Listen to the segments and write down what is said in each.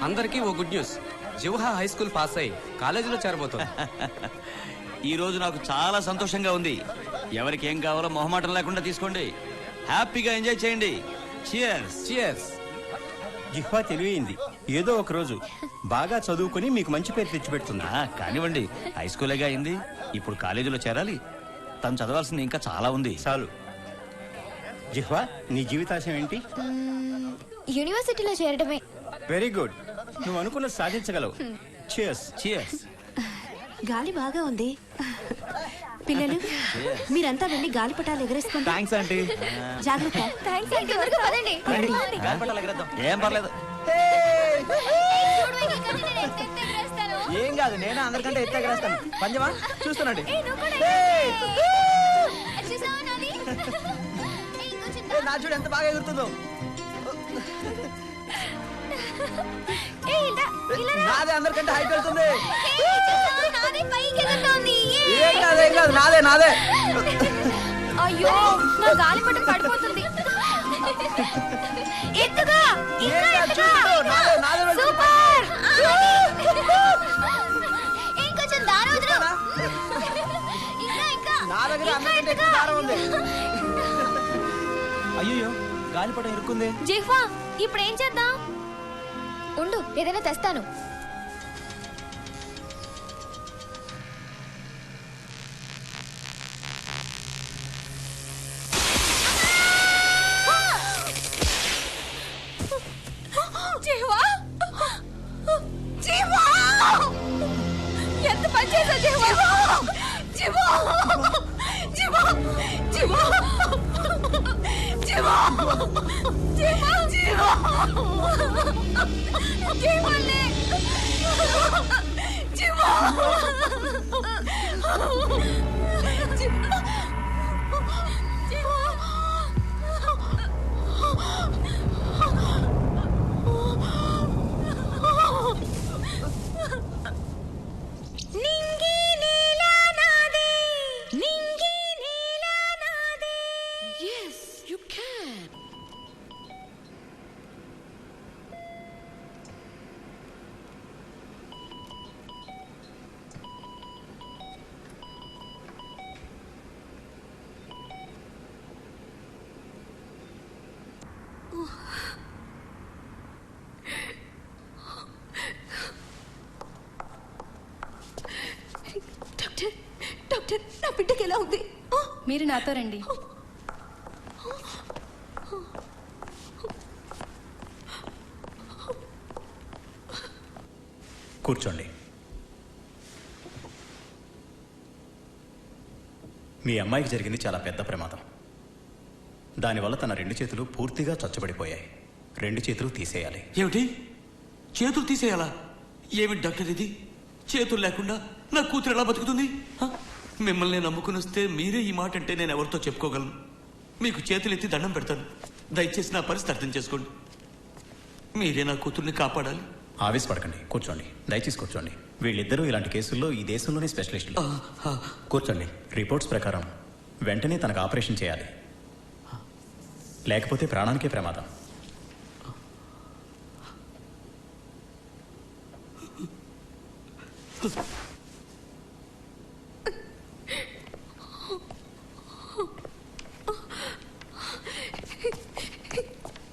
అందరికీ ఓ good news. జివహా హై స్కూల్ పాస్ అయి కాలేజీలో చేరబోతుంది. ఈ రోజు నాకు చాలా సంతోషంగా ఉంది. ఎవరికి ఏం కావాలో మొహమాటం లేకుండా తీసుకోండి. హ్యాపీగా ఎంజాయ్ చేయండి. చియర్స్. చియర్స్. జిహ్వా తెలివైంది. ఏదో ఒక రోజు బాగా చదువుకుని మీకు మంచి పేరు తెచ్చిపెడుతుంది. కానివ్వండి, హై స్కూలేగా అయింది. ఇప్పుడు కాలేజీలో చేరాలి. తను చదవాల్సింది ఇంకా చాలా ఉంది. చాలు. జిహ్వా, నీ జీవితాశయం ఏంటి? యూనివర్సిటీలో చేరడమే. Very good. నువ్వు అనుకున్నది సాధించగలవు. చియర్స్. చియర్స్. గాలి బాగా ఉంది. పిల్లలు, మీరంతా వెళ్ళి గాలిపటాలు ఎగరేసుకోండి. Thanks aunty. జాగ్రత్త. థాంక్స్ అండి. త్వరగా పదండి. ఏం పర్లేదు. ఏం కాదు, నేను అందరికంటే ఎత్తేస్తాను. పంజమా చూస్తున్నాండి. నా చూడు ఎంత బాగా ఎగురుతుందో. నాదే అందరికంటే హైట్ వెళ్తుంది. ఏం కాదు, ఏం కాదు, నాదే నాదే. అయ్యో, నా గాలిపటం పడిపోతుంది. ఎత్తుగా సూపర్. ఇంకొంచెం దారం వదిలు. ఇంకా నా దగ్గర అందరికంటే ఎక్కువ దారం ఉంది. అయ్యో, గాలిపటం ఇరుక్కుంది. జిహ్వా, ఇప్పుడు ఏం చేద్దాం? ఉండు, ఏదైనా తెస్తాను. ఎంత పని చేసా జీవా. జీవా, జీవా, జీవా, జీవా, జీవా, జీవా, జీవలే, జీవా, డాక్టర్, నా బిడ్డకి ఎలా ఉంది? మీరు నాతో రండి. కూర్చోండి. మీ అమ్మాయికి జరిగింది చాలా పెద్ద ప్రమాదం. దానివల్ల తన 2 చేతులు పూర్తిగా చచ్చుబడిపోయాయి. 2 చేతులు తీసేయాలి. ఏమిటి? చేతులు తీసేయాలా? ఏమిటి డాక్టర్ ఇది? చేతులు లేకుండా నా కూతురు ఎలా బతుకుతుంది? మిమ్మల్ని నమ్ముకుని వస్తే మీరే ఈ మాట అంటే నేను ఎవరితో చెప్పుకోగలను? మీకు చేతులు ఎత్తి దండం పెడతాను. దయచేసి నా పరిస్థితి అర్థం చేసుకోండి. మీరే నా కూతుర్ని కాపాడాలి. ఆవేశపడకండి, కూర్చోండి. దయచేసి కూర్చోండి. వీళ్ళిద్దరూ ఇలాంటి కేసుల్లో ఈ దేశంలోనే స్పెషలిస్టులు. కూర్చోండి. రిపోర్ట్స్ ప్రకారం వెంటనే తనకు ఆపరేషన్ చేయాలి, లేకపోతే ప్రాణానికే ప్రమాదం.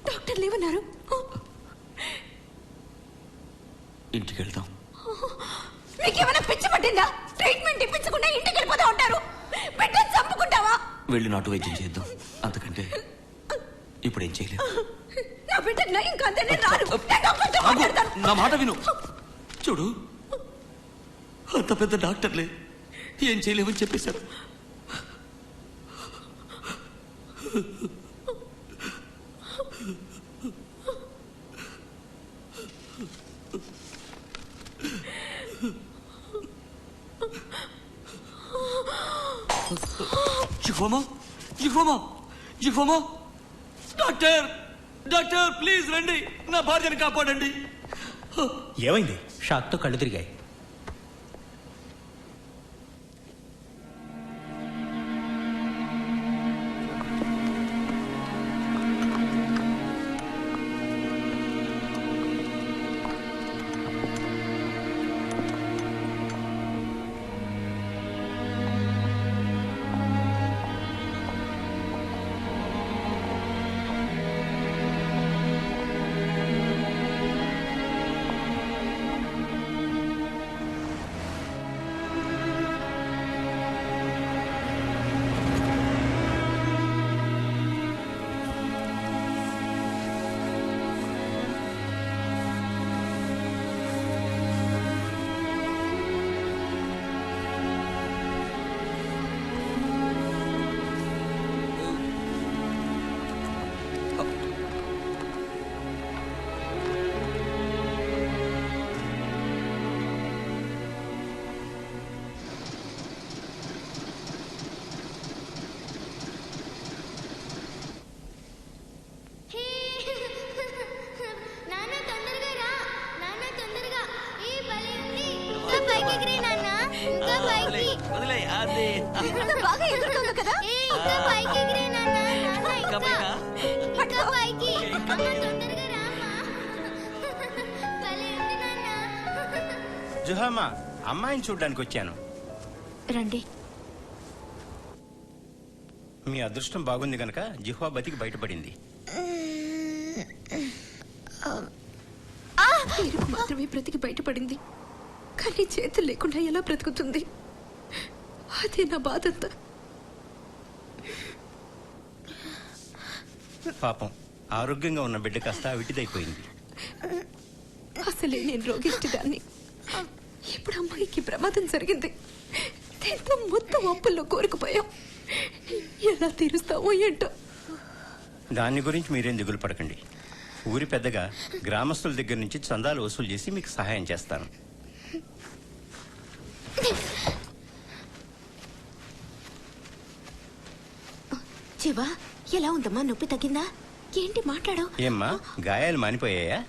డాక్టర్లు ఏమన్నారు? ఇంటికి వెళ్దాం. మీకేమైనా పిచ్చి పట్టిందా? ట్రీట్మెంట్ ఇప్పించకుండా ఇంటికి వెళ్ళిపోతా ఉంటారు. బిడ్డను చంపుకుంటావా? వెళ్ళి నాటు వైద్యం చేద్దాం. అంతకంటే ఇప్పుడు ఏం చేయలేదు. నా బిడ్డ ఇంకా అంతనే రారు. నా మాట విను. చూడు, అంత పెద్ద డాక్టర్లే ఏం చేయలేమని చెప్పేశారు. డాక్టర్, డాక్టర్ ప్లీజ్ రండి. నా భార్యను కాపాడండి. ఏమైంది? షాక్తో కళ్ళు తిరిగాయి. వదిలే అదే ఎంత బాగా ఎగురుతుందో కదా. ఏ, ఇంకా పైకి ఎగిరే నాన్న, నాన్న, ఇంకా పైకా? ఇంకా పైకి. అమ్మ, తొందరగా రా అమ్మ. భలే ఉంది నాన్న. జుహామా అమ్మాయిని చూడ్డానికి వచ్చాను. రండి. మీ అదృష్టం బాగుంది గనక జిహ్వా బతికి బయటపడింది. పేరుకు మాత్రమే బ్రతికి బయటపడింది, కానీ చేతులు లేకుండా ఎలా బ్రతుకుతుంది? అదే నా బాధంతా. పాపం ఆరోగ్యంగా ఉన్న బిడ్డ కాస్త విటిదైపోయింది. అసలే నేను రోగిష్టిదాన్ని. ఇప్పుడు అమ్మాయికి ప్రమాదం జరిగింది. దీంతో మొత్తం అప్పుల్లో కోరుకుపోయాం. ఎలా తీరుస్తామో ఏంటో. దాని గురించి మీరేం దిగులు పడకండి. ఊరి పెద్దగా గ్రామస్తుల దగ్గర నుంచి చందాలు వసూలు చేసి మీకు సహాయం చేస్తాను. శివా, ఎలా ఉందమ్మా? నొప్పి తగ్గిందా? ఏంటి మాట్లాడు? ఏమ్మా గాయాలు మానిపోయాయా?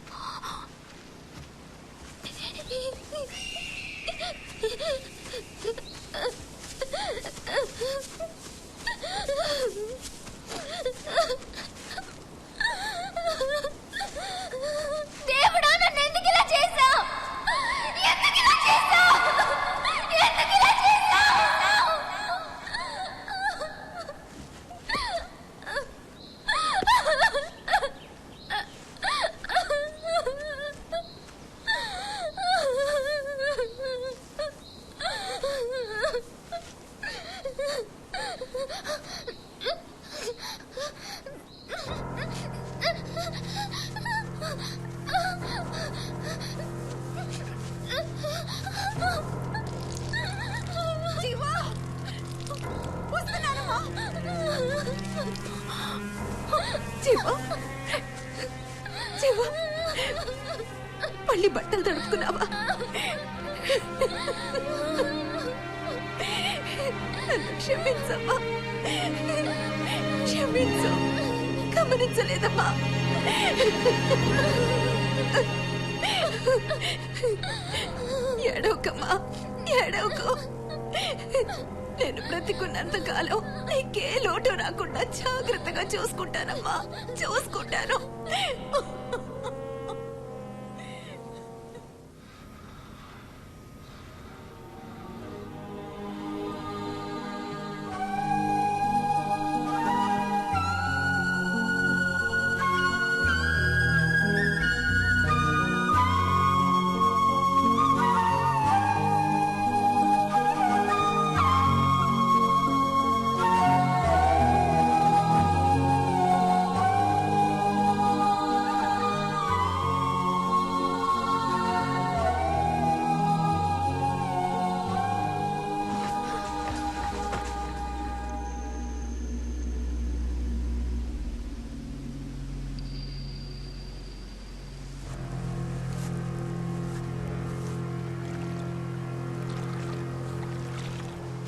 దేవుడా, నన్ను ఎందుకు ఇలా చేశావ్? ఎందుకు ఇలా చేశావ్? ఎందుకు ఇలా చేశావ్? శివా, వస్తున్నానమ్మా. శివా, శివా, మళ్ళీ బట్టలు తడుపుకున్నావా? నన్ను క్షమించమ్మా, క్షమించు. గమనించలేదమ్మా. ఏడవకమ్మా, ఏడవకు. నేను బ్రతికున్నంత కాలం నీకే లోటు రాకుండా జాగ్రత్తగా చూసుకుంటానమ్మా, చూసుకుంటాను.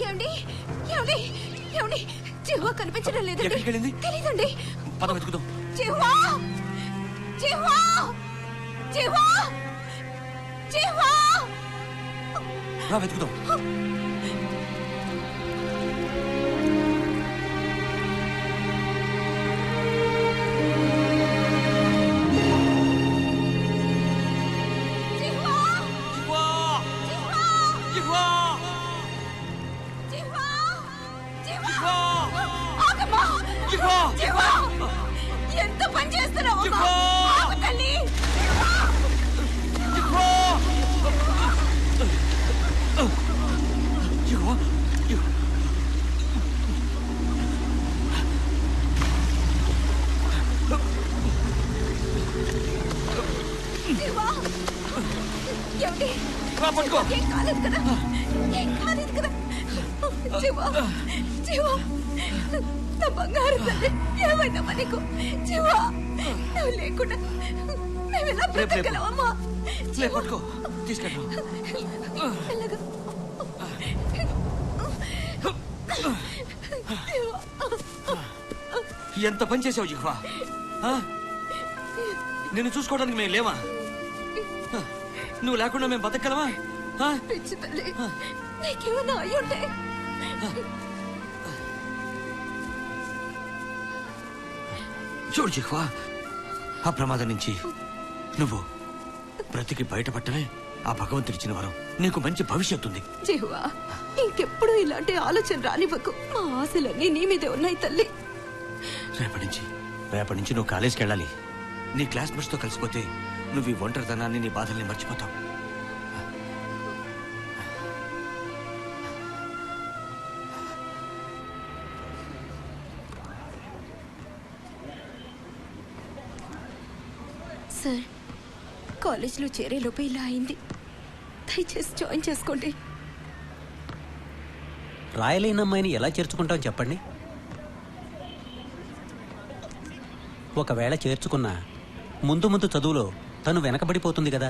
ఏమండి, ఏమండి, ఏమండి, జిహ్వా కనిపించడం లేదండి. ఎక్కడికి వెళ్ళింది? తెలీదండి. పద వెతుకుదాం. జిహ్వా, జిహ్వా, జిహ్వా, జిహ్వా. రా వెతుకుదాం. జిహ్వా, జిహ్వా! జిహ్వా, జిహ్వా! జిహ్వా, జిహ్వా. జిహ్వా! ఆగమ్మా. జిహ్వా! జిహ్వా, ఎంత పని చేస్తున్నావు? జిహ్వా! ఆగు తల్లి. జిహ్వా! జిహ్వా! జిహ్వా, ఏమండి? రా పట్టుకో. ఏం కాలేదు కదా? ఏం కాలేదు కదా? జిహ్వా, జిహ్వా, నా బంగారు తల్లి, ఏమైందమ్మా నీకు? జిహ్వా, నువ్వు లేకుండా మేము ఎలా బ్రతకగలమమ్మా? లే పట్టుకో, తీసుకెళ్ళు. మెల్లగా. ఎంత పని చేసావు జిహ్వా? ఆ? నిన్ను చూసుకోవడానికి మేము లేవా? నువ్వు లేకుండా మేము బతకగలమా? ఆ? పిచ్చి తల్లి, నీకేమన్నా అయ్యుంటే చూడు జిహ్వా, ఆ ప్రమాదం నుంచి నువ్వు బ్రతికి బయటపడటమే ఆ భగవంతుడిచ్చిన వరం. నీకు మంచి భవిష్యత్తు ఉంది. జీవా, ఇంకెప్పుడు ఇలాంటి ఆలోచన రానివ్వకు. మా ఆశలన్నీ నీ మీదే ఉన్నాయి తల్లి. రేపటి నుంచి నువ్వు కాలేజీకి వెళ్ళాలి. నీ క్లాస్మేట్స్ తో కలిసిపోతే నువ్వు ఈ ఒంటరితనాన్ని, నీ బాధల్ని మర్చిపోతావు. సార్, కాలేజీలో చేరేలోపు ఇలా అయింది. దయచేసి జాయిన్ చేసుకోండి. రాయలేని అమ్మాయిని ఎలా చేర్చుకుంటాం చెప్పండి. ఒకవేళ చేర్చుకున్నా ముందు ముందు చదువులో తను వెనకబడిపోతుంది కదా.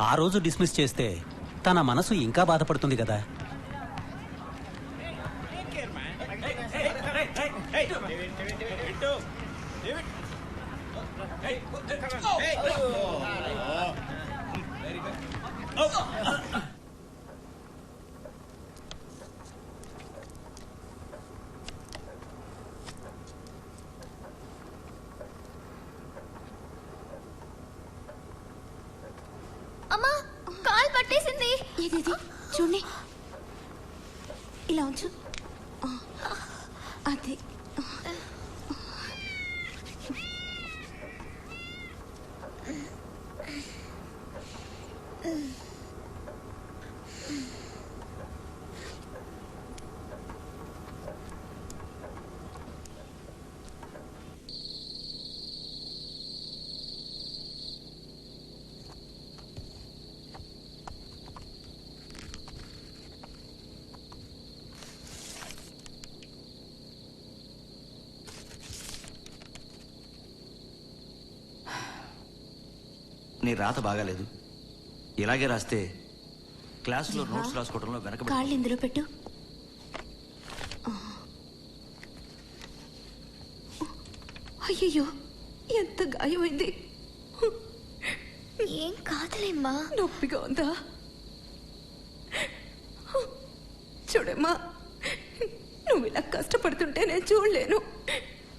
ఆ రోజు డిస్మిస్ చేస్తే తన మనసు ఇంకా బాధపడుతుంది కదా. అమ్మా, కాలు పట్టేసింది. ఏది చూడండి, ఇలా ఉంచు. అది నీ రాత బాగాలేదు. ఇలాగే రాస్తే క్లాసులో నోట్స్ రాసుకోవడంలో వెనకబడి. కాళ్ళు ఇందులో పెట్టు. అయ్యయ్యో, ఎంత గాయమైంది. ఏం కాదులేమ్మా. నొప్పిగా ఉందా? చూడమ్మా, నువ్వు ఇలా కష్టపడుతుంటే నేను చూడలేను.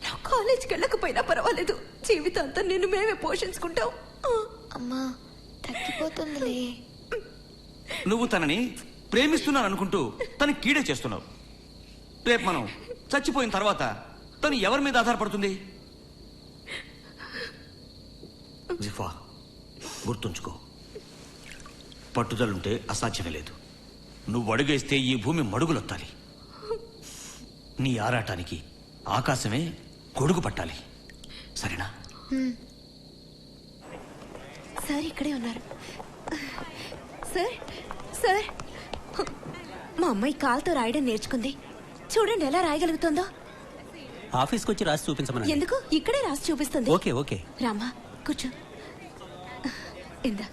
నువ్వు కాలేజీకి వెళ్ళకపోయినా పర్వాలేదు, జీవితాంతం నిన్ను మేమే పోషించుకుంటాం. అమ్మా, తగ్గిపోతుందిలే. నువ్వు తనని ప్రేమిస్తున్నాను అనుకుంటూ తను కీడే చేస్తున్నావు. రేపు మనం చచ్చిపోయిన తర్వాత తను ఎవరి మీద ఆధారపడుతుంది? జిఫా, గుర్తుంచుకో, పట్టుదలుంటే అసాధ్యమే లేదు. నువ్వు అడుగేస్తే ఈ భూమి మడుగులొత్తాలి. నీ ఆరాటానికి ఆకాశమే గొడుగు పట్టాలి. సరేనా? సార్ ఇక్కడే ఉన్నారు. సార్, సార్, మా అమ్మాయి కాలుతో రాయడం నేర్చుకుంది. చూడండి ఎలా రాయగలుగుతుందో. ఆఫీస్కి వచ్చి రాసి చూపించమని. ఎందుకు? ఇక్కడే రాసి చూపిస్తుంది. Okay okay. రామా, కూర్చో. ఇందా.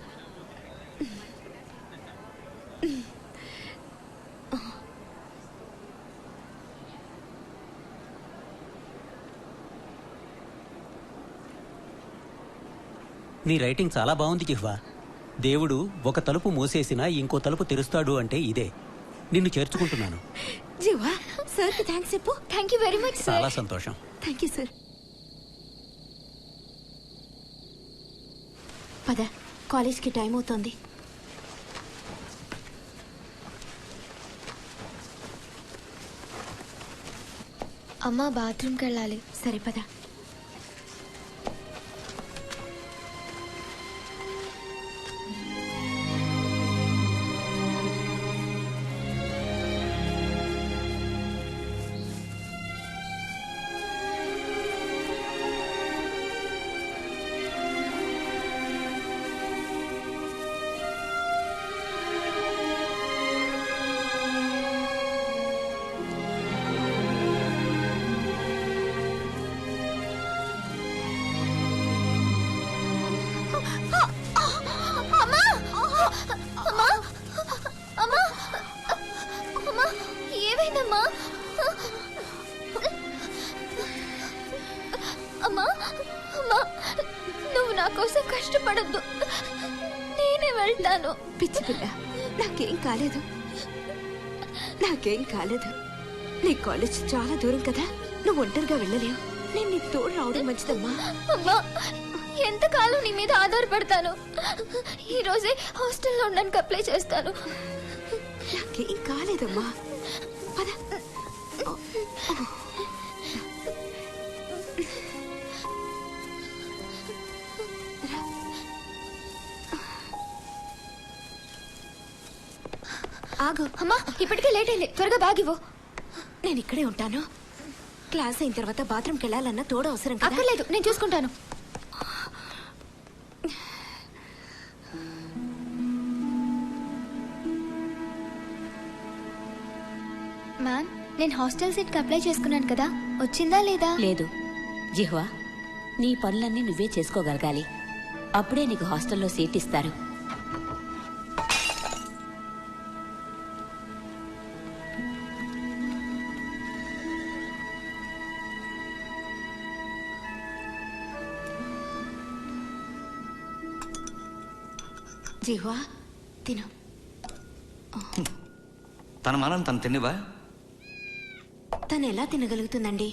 నీ రైటింగ్ చాలా బాగుంది జిహ్వా. దేవుడు ఒక తలుపు మూసేసినా ఇంకో తలుపు తెరుస్తాడు అంటే ఇదే. నిన్ను చేర్చుకుంటున్నాను. జీవా, సార్కి థ్యాంక్స్ చెప్పు. Thank you very much sir. చాలా సంతోషం. Thank you sir. పద, కాలేజ్కి టైం అవుతోంది. అమ్మా, బాత్రూమ్కి వెళ్ళాలి. సరే పద. ఏమైందమ్మా? అమ్మా, అమ్మా, నువ్వు నా కోసం కష్టపడద్దు, నేనే వెళ్తాను. పిచ్చి పిల్ల, నాకేం కాలేదు. నాకేం కాలేదు. నీ కాలేజ్ చాలా దూరం కదా, నువ్వు ఒంటరిగా వెళ్ళలేవు. నేను నీ తోడు రావడం మంచిదమ్మా. అమ్మా, ఎంతకాలం నీ మీద ఆధారపడతాను? ఈ రోజే హాస్టల్లో ఉండడానికి అప్లై చేస్తాను. నాకేం కాలేదమ్మా. పద. ఆగు అమ్మా, ఇప్పటికే లేట్ అయింది. త్వరగా బాగివ్వు. నేను ఇక్కడే ఉంటాను. క్లాస్ అయిన తర్వాత బాత్రూమ్కి వెళ్ళాలన్నా తోడు అవసరం కదా. అక్కర్లేదు, నేను చూసుకుంటాను. మ్యామ్, నేను హాస్టల్ సీట్కి అప్లై చేసుకున్నాను కదా, వచ్చిందా లేదా? లేదు జిహ్వా, నీ పనులన్నీ నువ్వే చేసుకోగలగాలి. అప్పుడే నీకు హాస్టల్లో సీట్ ఇస్తారు. జీవా, తిను. తన మనం తను తినేవా? తను ఎలా తినగలుగుతుందండి?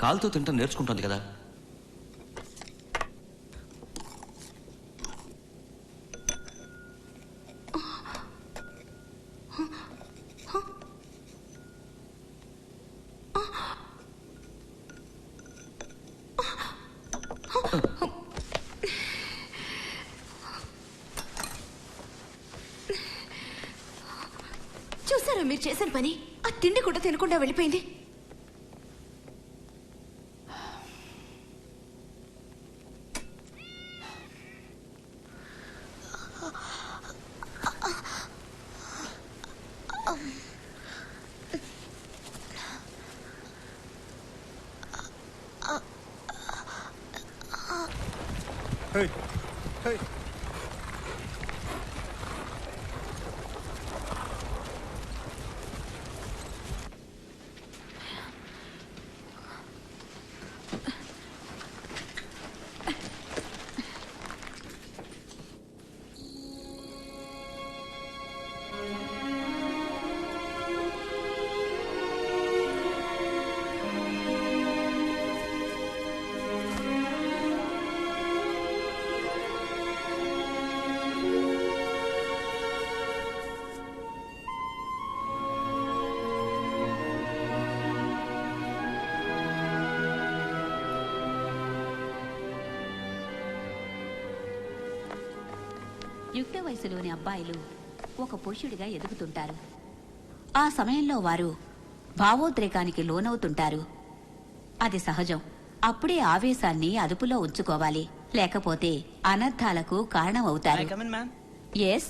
కాలుతో తింటా నేర్చుకుంటుంది కదా. చూసారా మీరు చేసిన పని? ఆ తిండి కూడా తినకుండా వెళ్ళిపోయింది. యుక్త వయసులోని అబ్బాయిలు ఒక పురుషుడిగా ఎదుగుతుంటారు. ఆ సమయంలో వారు భావోద్రేకానికి లోనవుతుంటారు. అది సహజం. అప్పుడే ఆవేశాన్ని అదుపులో ఉంచుకోవాలి, లేకపోతే అనర్థాలకు కారణమవుతారు. ఎస్,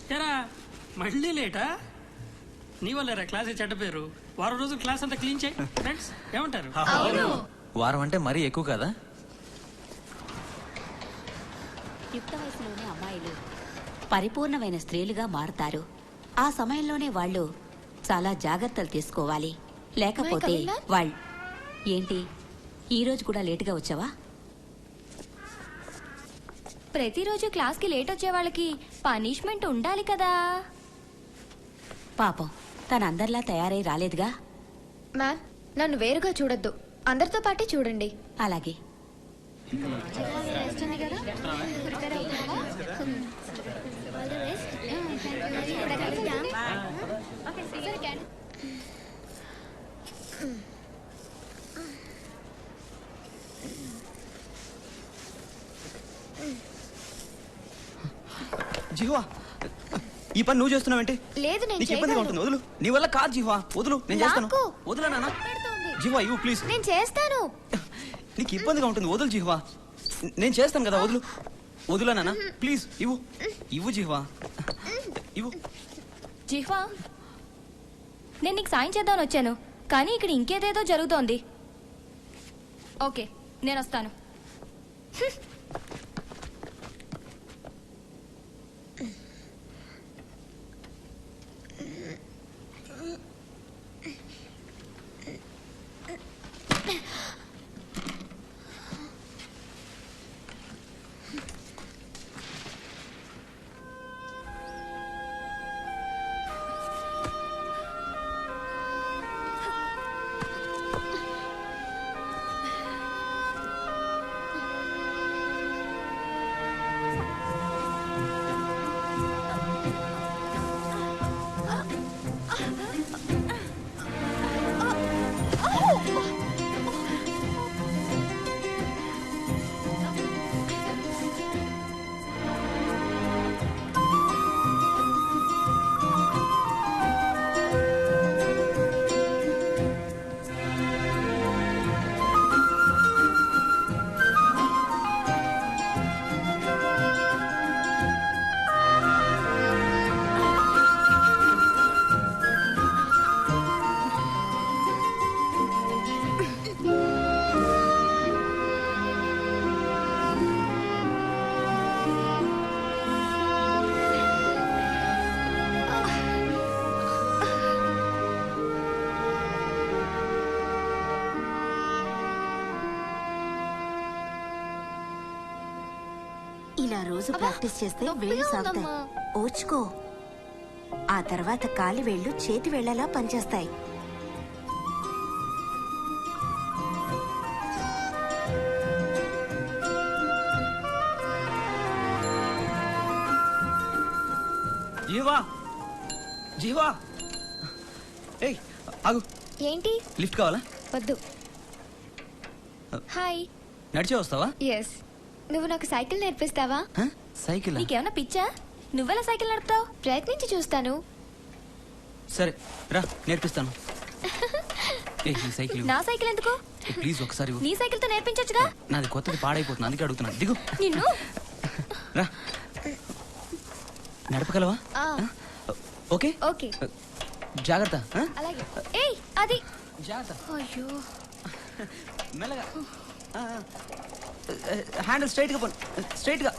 తెరా మళ్ళీ లేటా? నీ వల్లేరా క్లాస్ చెడ్డ పేరు. వారం రోజులు క్లాస్ అంతా క్లీన్ చేయి. ఫ్రెండ్స్ ఏమంటారు? వారం అంటే మరీ ఎక్కువ కదా? యుక్త వయసులోని అమ్మాయిలు పరిపూర్ణమైన స్త్రీలుగా మారుతారు. ఆ సమయంలోనే వాళ్ళు చాలా జాగ్రత్తలు తీసుకోవాలి, లేకపోతే వాళ్ళు... ఏంటి ఈరోజు కూడా లేటుగా వచ్చావా? ప్రతిరోజు క్లాస్కి లేట్ వచ్చే వాళ్ళకి పనిష్మెంట్ ఉండాలి కదా. పాపం తను అందరిలా తయారై రాలేదుగా. మ్యామ్, నన్ను వేరుగా చూడొద్దు, అందరితో పాటే చూడండి. అలాగే. జిహ్వా, ఈ పని నువ్వు చేస్తున్నావేంటి? లేదు, నేను నీకు ఇబ్బందిగా ఉంటుంది. వదులు. నీ వల్ల కాదు జిహ్వా, వదులు. నేను చేస్తాను. వదులా నాన్న. జిహ్వా ఇవ్వు ప్లీజ్. నేను చేస్తాను. నీకు ఇబ్బందిగా ఉంటుంది. వదులు జిహ్వా, నేను చేస్తాను కదా. వదులు. వదులా నాన్న ప్లీజ్. ఇవ్వు ఇవ్వు జిహ్వా, ఇవ్వు. జిహ్వా, నేను నీకు సాయం చేద్దామని వచ్చాను, కానీ ఇక్కడ ఇంకేదేదో జరుగుతోంది. ఓకే, నేను వస్తాను. ఇలా రోజు అబ్బా, ప్రాక్టీస్ చేస్తే నొప్పిగా వేళ్ళు సాగుతాయి. ఉందమ్మా. ఓర్చుకో. ఆ తర్వాత కాలి వేళ్ళు చేతి వేళ్లలా పనిచేస్తాయి. జీవా జీవా ఏయ్ ఆగు. ఏంటి? లిఫ్ట్ కావాలా? వద్దు. హాయ్. నడిచే వస్తావా? ఎస్. నువ్వు నాకు సైకిల్ నేర్పిస్తావా? సైకిల్? నీకేమన్నా పిచ్చా? నువ్వెలా సైకిల్ నడుపుతావు? ప్రయత్నించి చూస్తాను. సరే రా నేర్పిస్తాను. ఏ ఈ సైకిల్ నా సైకిల్ ఎందుకు? ప్లీజ్ ఒకసారి ఇవ్వు. నీ సైకిల్ తో నేర్పించొచ్చుగా. నాది కొత్తది పాడైపోతుంది అందుకే అడుగుతున్నాను. దిగు. నిన్ను రా నడపగలవా? ఆ, ఓకే ఓకే. జాగ్రత్త. అలాగే. ఏయ్ అది. జాగ్రత్త. అయ్యో. మెల్లగా. హ్యాండిల్ స్ట్రైట్గా పో. స్ట్రైట్గా.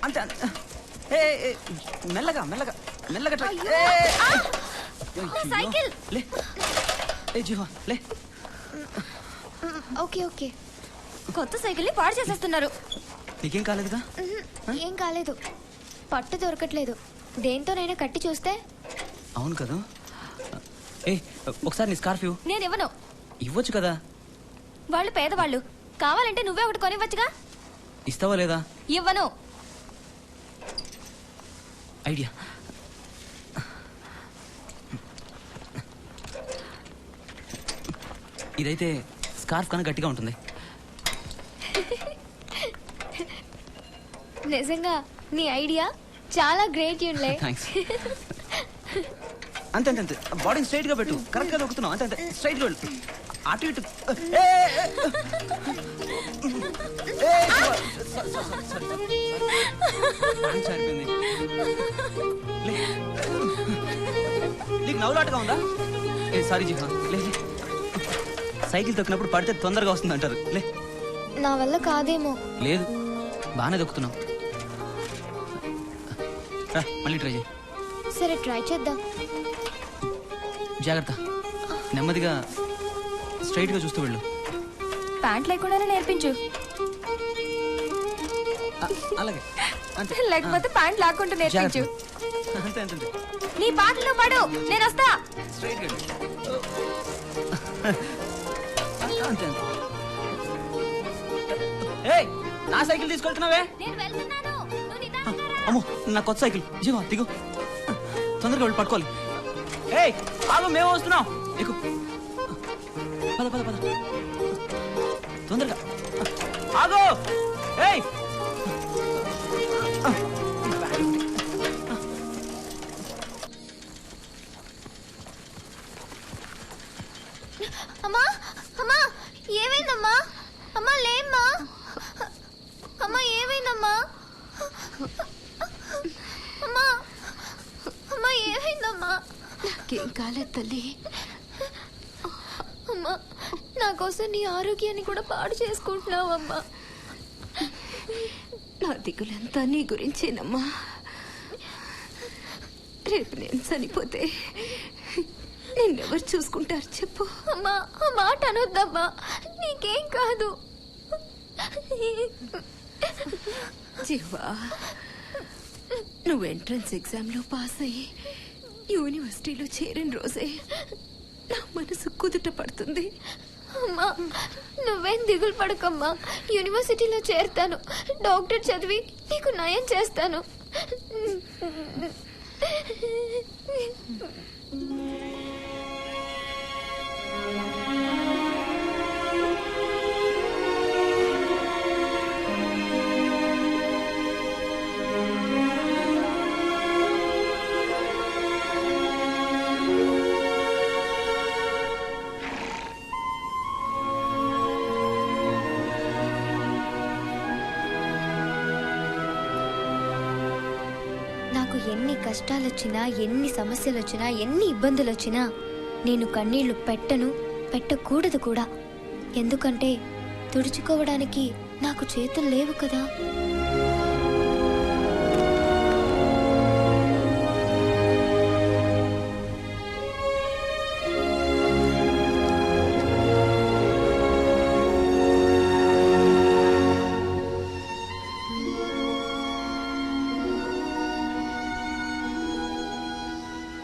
అంతే అంతే. ఏ మెల్లగా మెల్లగా మెల్లగా ట్రై. అయ్యో. సైకిల్. లే ఏ జీవా లే. Okay okay. కొత్త సైకిల్ ని పాడు చేసేస్తున్నారు. నీకేం కాలేదుగా? ఏం కాలేదు. పట్టు దొరకట్లేదు. దేంతోనైనా కట్టి చూస్తే. అవును కదా. ఏ ఒకసారి నీ స్కార్ఫ్ ఇవ్వు. నేను ఇవ్వను. ఇవ్వచ్చు కదా. వాళ్ళు పేదవాళ్ళు. కావాలంటే నువ్వే ఒకటి కొనివ్వచ్చుగా. ఇస్తావా లేదా? ఇవ్వను. ఐడియా. ఇదైతే స్కార్ఫ్ కన్నా గట్టిగా ఉంటుంది. నిజంగా నీ ఐడియా చాలా గ్రేట్ యూన్లే. థ్యాంక్స్. అంతే అంతే అంతే. బాడీని స్ట్రైట్ గా పెట్టు. కరెక్ట్ గా దొక్కుతున్నావు. అంతే అంతే. స్ట్రైట్ గా వెళ్ళు. అటు ఇటు. సరిపోయింది. నీకు నవ్వులాటగా ఉందా? ఏ సారీ జీవా లే. సైకిల్ తొక్కినప్పుడు పడితే తొందరగా వస్తుంది అంటారు. లే. నా వల్ల కాదేమో. లేదు బాగానే దొక్కుతున్నావు. రా మళ్ళీ ట్రై చేయి. సరే ట్రై చేద్దాం. జాగ్రత్త. నెమ్మదిగా స్ట్రైట్ గా చూస్తూ వెళ్ళు. ప్యాంట్ లేకుండానే నేర్పించు. అలాగే అంతే. లేకపోతే ప్యాంట్ లాక్కుంటూ నేర్పించు. అంతే అంతే అంతే. నీ పాటలో పడు. నేను వస్తా. స్ట్రైట్ గా అంతే అంతే. ఏయ్ నా సైకిల్ తీసుకెళ్తున్నావే? నేను వెళ్తున్నాను. నువ్వు నిదానంగా రా. అమ్మో నా కొత్త సైకిల్. జీవా దిగు. తొందరగా వెళ్ళి పట్టుకోవాలి. ఏయ్ ఆగు మేము వస్తున్నాం. ఎక్కు. పద పద పద తొందరగా ఆగు. ఏయ్ అమ్మా అమ్మా ఏమైందమ్మా? అమ్మా లేమ్మా. అమ్మా ఏమైందమ్మా? అమ్మా అమ్మా ఏమైందమ్మా? నాకేం కాలేదు తల్లి. అమ్మా నా కోసం నీ ఆరోగ్యాన్ని కూడా పాడు చేసుకుంటున్నావమ్మా. నా దిగులంతా నీ గురించేనమ్మా. రేపు నేను చనిపోతే నిన్నెవరు చూసుకుంటారు చెప్పు? అమ్మా ఆ మాట అనొద్దమ్మా. నీకేం కాదు. జీవా నువ్వు ఎంట్రన్స్ ఎగ్జామ్లో పాస్ అయ్యి యూనివర్సిటీలో చేరిన రోజే నా మనసు కుదుట పడుతుంది. అమ్మా నువ్వేం దిగులు పడకమ్మా. యూనివర్సిటీలో చేరుతాను. డాక్టర్ చదివి నీకు నయం చేస్తాను. నాకు ఎన్ని కష్టాలొచ్చినా, ఎన్ని సమస్యలొచ్చినా, ఎన్ని ఇబ్బందులొచ్చినా నేను కన్నీళ్లు పెట్టను, పెట్టకూడదు కూడా. ఎందుకంటే తుడుచుకోవడానికి నాకు చేతులు లేవు కదా.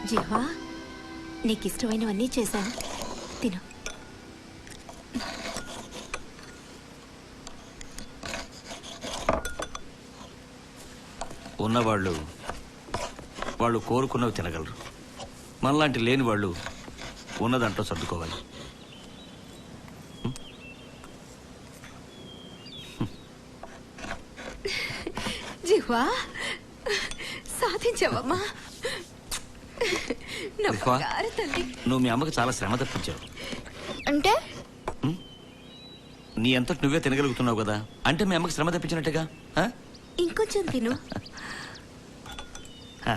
జిహ్వా నీకు ఇష్టమైనవన్నీ చేశాను, తిను. ఉన్నవాళ్ళు వాళ్ళు కోరుకున్నవి తినగలరు. మనలాంటి లేని వాళ్ళు ఉన్నదంటూ సర్దుకోవాలి. జిహ్వా సాధించావమ్మా. నా జిహ్వా, బంగారు తల్లి. నువ్వు మీ అమ్మకి చాలా శ్రమ తప్పించావు. అంటే నీ అంతటి నువ్వే తినగలుగుతున్నావు కదా, అంటే మీ అమ్మకి శ్రమ తప్పించినట్టుగా. ఆ? ఇంకొంచెం తిను. ఆ.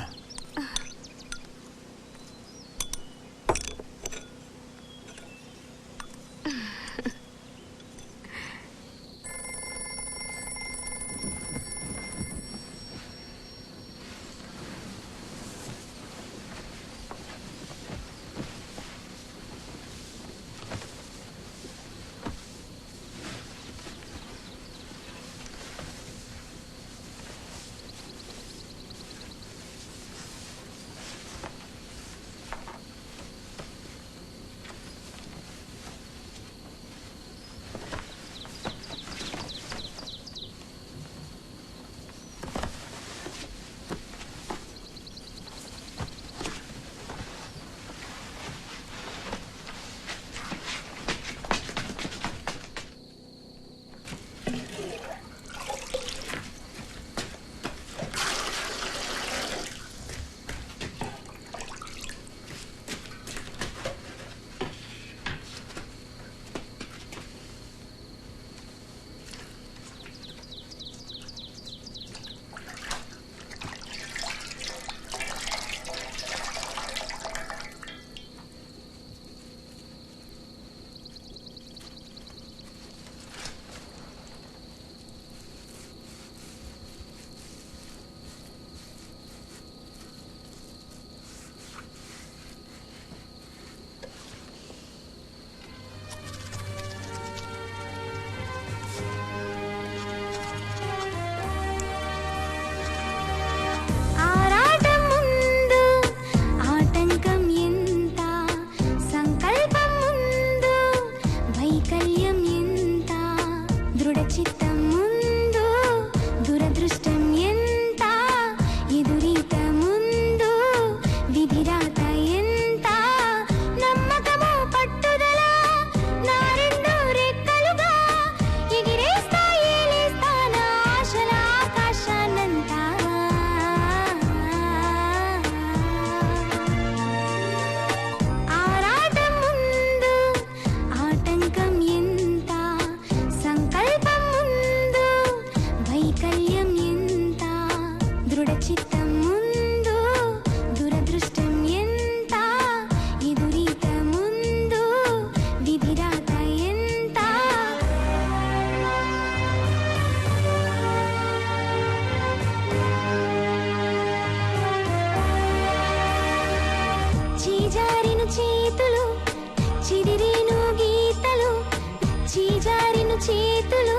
చేతులు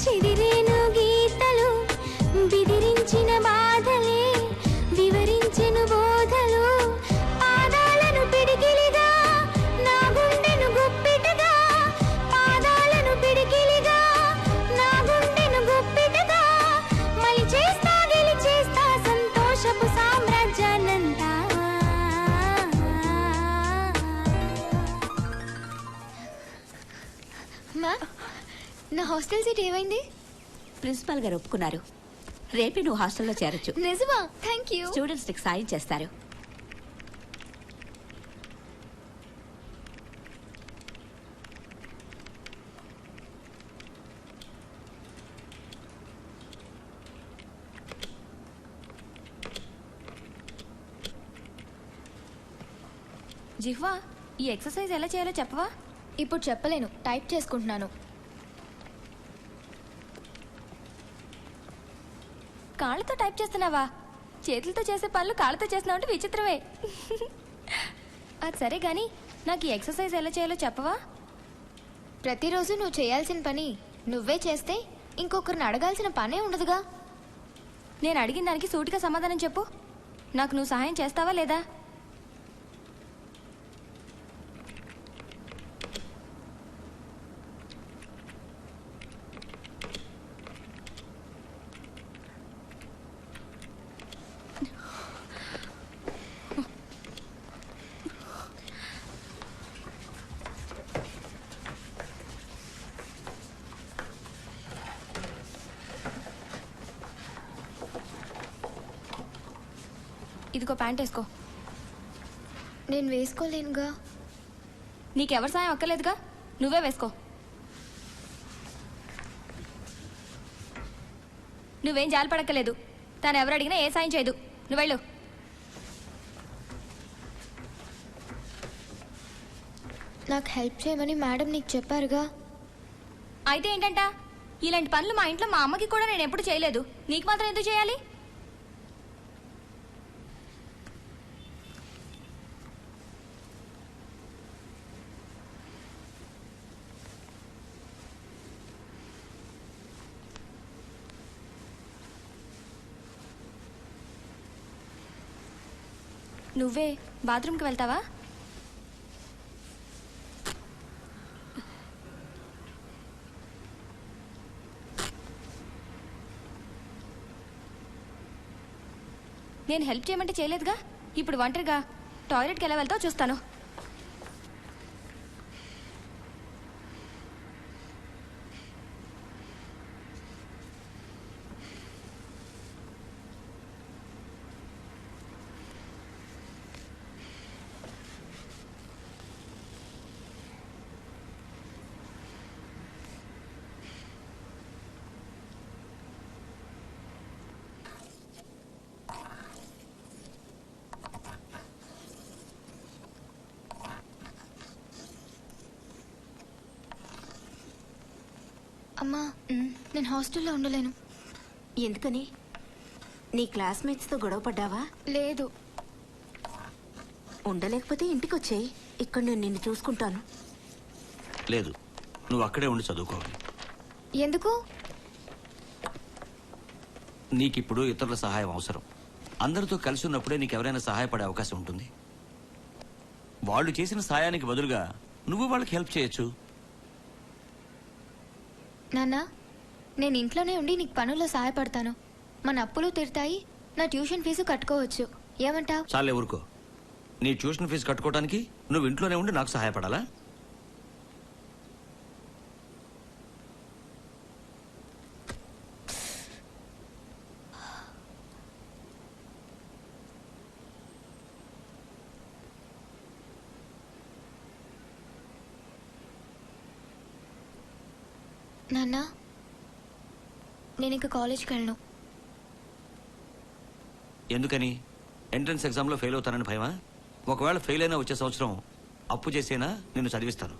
చిదిరేను గీతలు బిదిరించిన బాధలే వివరించెను బోధలు పాదాలను పిడికిలిగా నా గుండెను గుప్పిటగా పాదాలను పిడికిలిగా నా గుండెను గుప్పిటగా మలి చేస్తా గెలిచేస్తా సంతోషపు సామ్రాజ్యానంతా నా హాస్టల్ సీట్ ఏమైంది? ప్రిన్సిపాల్ గారు ఒప్పుకున్నారు. రేపే నువ్వు హాస్టల్లో చేరొచ్చు. నిజమా? Thank you. స్టూడెంట్స్ నీకు సాయం చేస్తారు. జిహ్వా, ఈ ఎక్సర్సైజ్ ఎలా చేయాలో చెప్పవా? ఇప్పుడు చెప్పలేను, టైప్ చేసుకుంటున్నాను. కాళ్ళతో టైప్ చేస్తున్నావా? చేతులతో చేసే పనులు కాళ్ళతో చేస్తున్నావు అంటే విచిత్రమే. అది సరే గాని నాకు ఈ ఎక్సర్సైజ్ ఎలా చేయాలో చెప్పవా? ప్రతిరోజు నువ్వు చేయాల్సిన పని నువ్వే చేస్తే ఇంకొకరిని అడగాల్సిన పనే ఉండదుగా. నేను అడిగిన దానికి సూటిగా సమాధానం చెప్పు. నాకు నువ్వు సహాయం చేస్తావా లేదా? ఇదిగో ప్యాంట్ వేసుకో. నేను వేసుకోలేనుగా. నీకెవరి సాయం అక్కర్లేదుగా, నువ్వే వేసుకో. నువ్వేం జాలి పడక్కర్లేదు. తను ఎవరు అడిగినా ఏ సాయం చేయదు. నువ్వు వెళ్ళు. నాకు హెల్ప్ చేయమని మేడం నీకు చెప్పారుగా. అయితే ఏంటంట, ఇలాంటి పనులు మా ఇంట్లో మా అమ్మకి కూడా నేను ఎప్పుడు చేయలేదు. నీకు మాత్రం ఎందుకు చేయాలి? నువ్వే బాత్రూమ్కి వెళ్తావా? నేను హెల్ప్ చేయమంటే చేయలేదుగా. ఇప్పుడు ఒంటరిగా టాయిలెట్కి ఎలా వెళ్తావో చూస్తాను. అమ్మా, నేను హాస్టల్లో ఉండలేను. ఎందుకని? నీ క్లాస్మేట్స్తో గొడవ పడ్డావా? లేదు. ఉండలేకపోతే ఇంటికి వచ్చేయి. ఇక్కడ నేను నిన్ను చూసుకుంటాను. లేదు, నువ్వు అక్కడే ఉండి చదువుకోవాలి. ఎందుకు? నీకిప్పుడు ఇతరుల సహాయం అవసరం. అందరితో కలిసి ఉన్నప్పుడే నీకు ఎవరైనా సహాయపడే అవకాశం ఉంటుంది. వాళ్ళు చేసిన సహాయానికి బదులుగా నువ్వు వాళ్ళకి హెల్ప్ చేయొచ్చు. నాన్న, నేను ఇంట్లోనే ఉండి నీకు పనుల్లో సహాయపడతాను. మన అప్పులు తీరుతాయి, నా ట్యూషన్ ఫీజు కట్టుకోవచ్చు. ఏమంటావ్? చాలే ఊరుకో. నీ ట్యూషన్ ఫీజు కట్టుకోవడానికి నువ్వు ఇంట్లోనే ఉండి నాకు సహాయపడాలా? నాన్న, నేను ఇంకా కాలేజ్కి వెళ్ళను. ఎందుకని? ఎంట్రన్స్ ఎగ్జామ్లో ఫెయిల్ అవుతానని భయమా? ఒకవేళ ఫెయిల్ అయినా వచ్చే సంవత్సరం అప్పు చేసేనా నిన్ను చదివిస్తాను.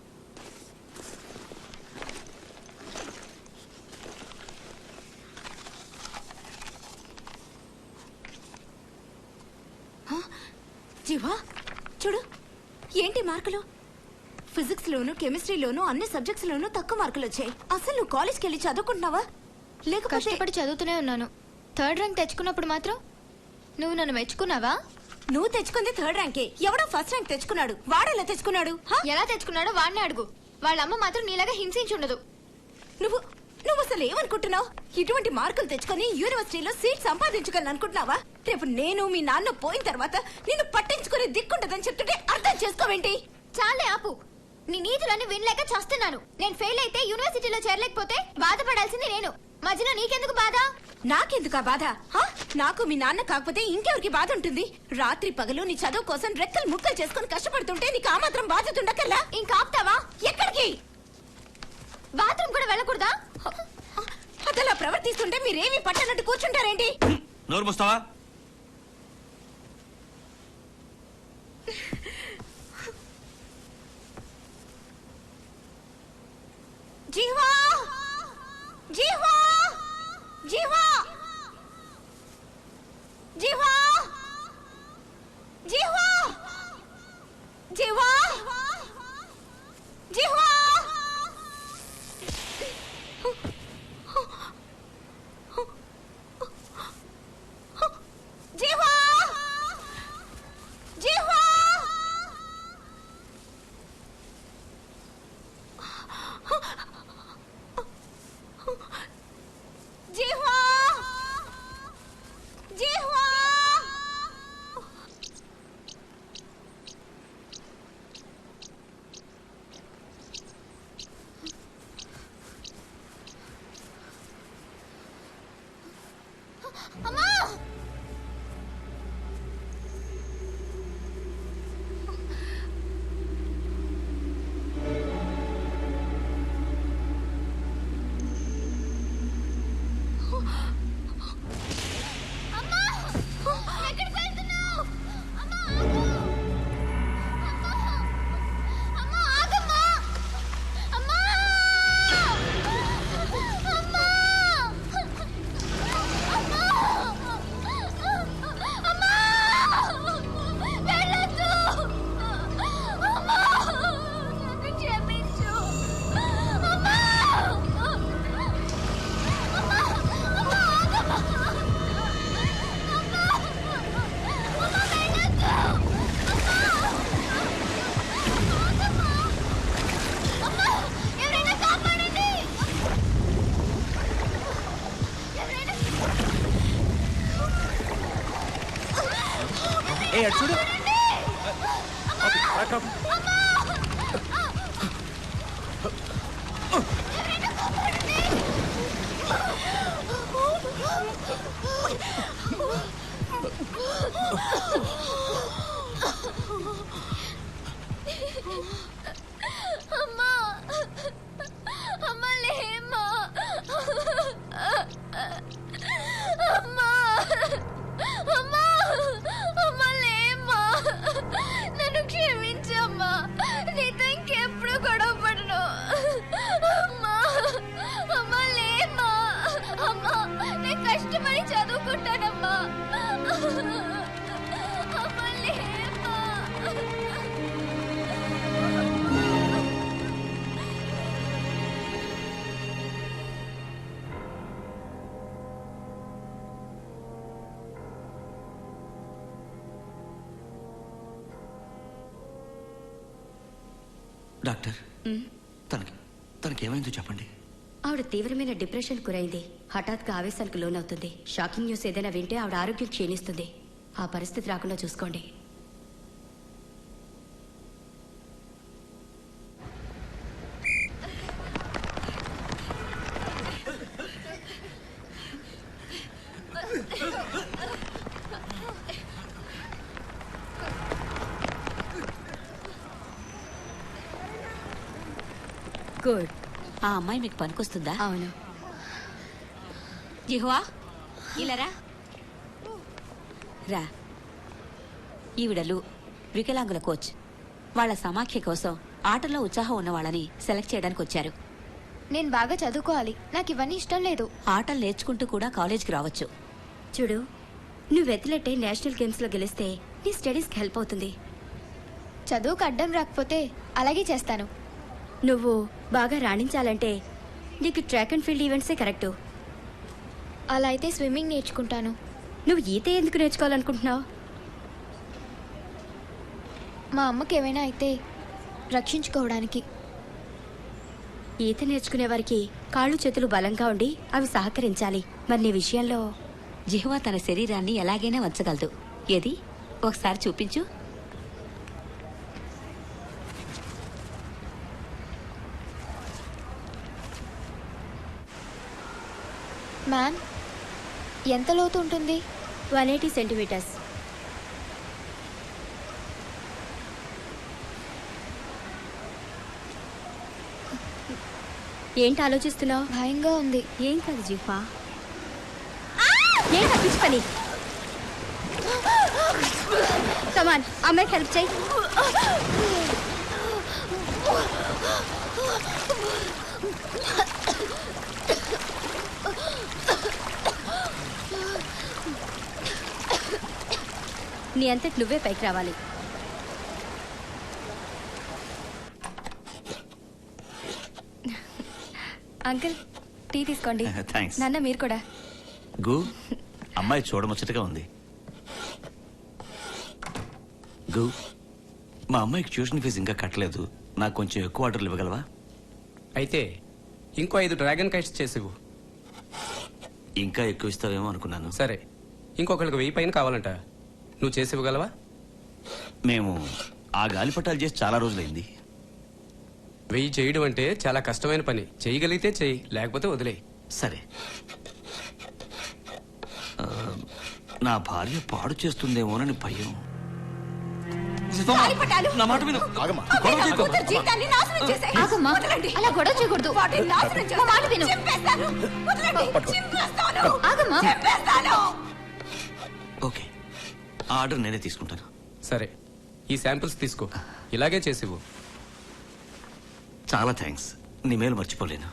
జీవా, చూడు ఏంటి మార్కులు. ఫిజిక్స్ లోను, కెమిస్ట్రీలోను, అన్ని సబ్జెక్ట్స్ లోను తక్కువ మార్కులు వచ్చాయి. అసలు నువ్వు కాలేజ్కి వెళ్ళి చదువుకుంటున్నావా? లేకపోతే కష్టపడి చదువుతూనే ఉన్నాను. 3rd ర్యాంక్ తెచ్చుకున్నప్పుడు మాత్రం నువ్వు నన్ను మెచ్చుకున్నావా? నువ్వు తెచ్చుకుంది 3rd ర్యాంకే. ఎవడో 1st ర్యాంక్ తెచ్చుకున్నాడు. వాడెలా తెచ్చుకున్నాడు? ఎలా తెచ్చుకున్నాడో వాడిని అడుగు. వాళ్ళ అమ్మ మాత్రం నీలాగా హింసించుండదు. నువ్వు నువ్వు అసలు ఏమనుకుంటున్నావు? ఇటువంటి మార్కులు తెచ్చుకొని యూనివర్సిటీలో సీట్ సంపాదించగలను అనుకుంటున్నావా? రేపు నేను మీ నాన్న పోయిన తర్వాత నిన్ను పట్టించుకునే దిక్కుంటదని చెప్తుంటే అర్థం చేసుకోవేంటి? చాలే ఆపు. నీ నీతులన్నీ వినలేక చేస్తున్నాను. నేను ఫెయిల్ అయితే యూనివర్సిటీలో చేరలేకపోతే బాధపడాల్సింది నేను. మధ్యలో నీకెందుకు బాధ? నాకెందుకా బాధ? నాకు మీ నాన్న కాకపోతే ఇంకెవరికి బాధ ఉంటుంది? రాత్రి పగలు నీ చదువు కోసం రెక్కలు ముక్కలు చేసుకుని కష్టపడుతుంటే నీకు ఆ మాత్రం బాధ్యత ఉండకల్లా? ఇంకా ఆపుతావా? ఎక్కడికి? బాత్రూమ్ కూడా వెళ్ళకూడదా? అదలా ప్రవర్తిస్తుంటే మీరేమీ పట్టనట్టు కూర్చుంటారేంటి? నోరు మూస్తావా? జీవా, జీవా, జీవా, జీవా, జీవా, జీవా, జీవా. జీవా, జీవా. జీవా. ఏ అటు చూడు. అమ్మా అమ్మా లేమ్మా అమ్మా అమ్మా అమ్మా లేమ్మా నన్ను క్షమించమ్మా నీతో ఇంకెప్పుడు గొడవ పడను అమ్మా అమ్మా లేమ్మా అమ్మా నేను కష్టపడి చదువుకుంటానమ్మా అమ్మా లేమ్మా డాక్టర్ తనకేమైందో చెప్పండి. ఆవిడ తీవ్రమైన డిప్రెషన్ గురైంది. హఠాత్గా ఆవేశాలకు లోనవుతుంది. షాకింగ్ న్యూస్ ఏదైనా వింటే ఆవిడ ఆరోగ్యం క్షీణిస్తుంది. ఆ పరిస్థితి రాకుండా చూసుకోండి. గుడ్. ఆ అమ్మాయి మీకు పనికొస్తుందా? అవును. జిహ్వా ఇలా రా. ఈవిడలు వికలాంగుల కోచ్. వాళ్ళ సమాఖ్య కోసం ఆటల్లో ఉత్సాహం ఉన్న వాళ్ళని సెలెక్ట్ చేయడానికి వచ్చారు. నేను బాగా చదువుకోవాలి, నాకు ఇవన్నీ ఇష్టం లేదు. ఆటలు నేర్చుకుంటూ కూడా కాలేజ్కి రావచ్చు. చూడు, నువ్వు ఎత్తులెట్టే నేషనల్ గేమ్స్లో గెలిస్తే నీ స్టడీస్కి హెల్ప్ అవుతుంది. చదువుకు అడ్డం రాకపోతే అలాగే చేస్తాను. నువ్వు బాగా రాణించాలంటే నీకు ట్రాక్ అండ్ ఫీల్డ్ ఈవెంట్సే కరెక్టు. అలా అయితే స్విమ్మింగ్ నేర్చుకుంటాను. నువ్వు ఈత ఎందుకు నేర్చుకోవాలనుకుంటున్నావు? మా అమ్మకి ఏమైనా అయితే రక్షించుకోవడానికి. ఈత నేర్చుకునే వారికి కాళ్ళు చేతులు బలంగా ఉండి అవి సహకరించాలి. మరి నీ విషయంలో జిహ్వా తన శరీరాన్ని ఎలాగైనా వంచగలదు. ఏది ఒకసారి చూపించు. మ్యామ్, ఎంత లోతు ఉంటుంది? 180 సెంటీమీటర్స్. ఏంటి ఆలోచిస్తున్నావు? భయంగా ఉంది. ఏం కాదు జిహ్వా. ఏంటి పిచ్చి పని? కమాన్, అమ్మాయికి హెల్ప్ చేయి. నీ అంతటి నువ్వే పైకి రావాలి. అంకుల్, టీ తీసుకోండి. థ్యాంక్స్. నాన్న మీరు కూడా. గు, అమ్మాయి చూడముచ్చటగా ఉంది. గు, మా అమ్మాయికి ట్యూషన్ ఫీజు ఇంకా కట్టలేదు. నాకు కొంచెం ఎక్కువ ఆర్డర్లు ఇవ్వగలవా? అయితే ఇంకో 5 డ్రాగన్ కైట్స్ చేసివు. ఇంకా ఎక్కువ ఇస్తావేమో అనుకున్నాను. సరే, ఇంకొకరికి 1000 పైన కావాలంట. నువ్వు చేసి ఇవ్వగలవా? మేము ఆ గాలిపటాలు చేసి చాలా రోజులైంది. 1000 చేయడం అంటే చాలా కష్టమైన పని. చేయగలిగితే చెయ్యి, లేకపోతే వదిలే. సరే. నా భార్య పాడు చేస్తుందేమోనని భయం. నా మాట విను. ఆగమ్మా, అలా గొడవ చేయకూడదు. మా మాట విను. ఆగమ్మా. ఓకే, ఆ ఆర్డర్ నేనే తీసుకుంటాను. సరే, ఈ శాంపిల్స్ తీసుకో. ఇలాగే చేసివు. చాలా థ్యాంక్స్. నీ మేలు మర్చిపోలేను.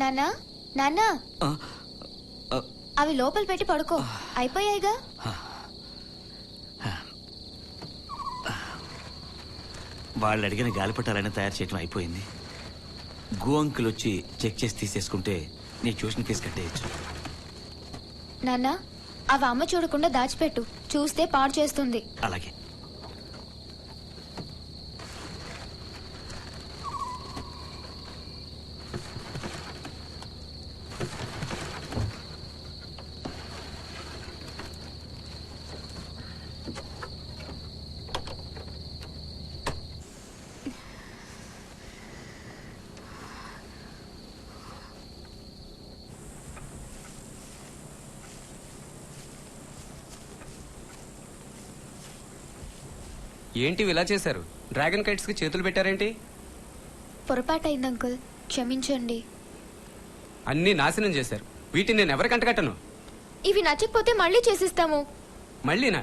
నాన్నా నాన్నా అవి లోపల పెట్టి పడుకో అయిపోయాయిగా. వాళ్ళు అడిగిన గాలిపటాలైనా తయారు చేయడం అయిపోయింది. గో అంకుల్ వచ్చి చెక్ చేసి తీసేసుకుంటే నీ ట్యూషన్ ఫీజు కట్టేయచ్చు. నాన్నా అవి అమ్మ చూడకుండా దాచిపెట్టు, చూస్తే పాడు చేస్తుంది. అలాగే. ఏంటి ఇలా చేశారు? డ్రాగన్ కైట్స్ కి చేతులు పెట్టారేంటి? పొరపాటైంది అంకుల్, క్షమించండి. అన్నీ నాశనం చేశారు. వీటిని నేను ఎవరికి అంటగట్టను. ఇవి నచ్చకపోతే మళ్ళీ చేసిస్తాము. మళ్ళీనా?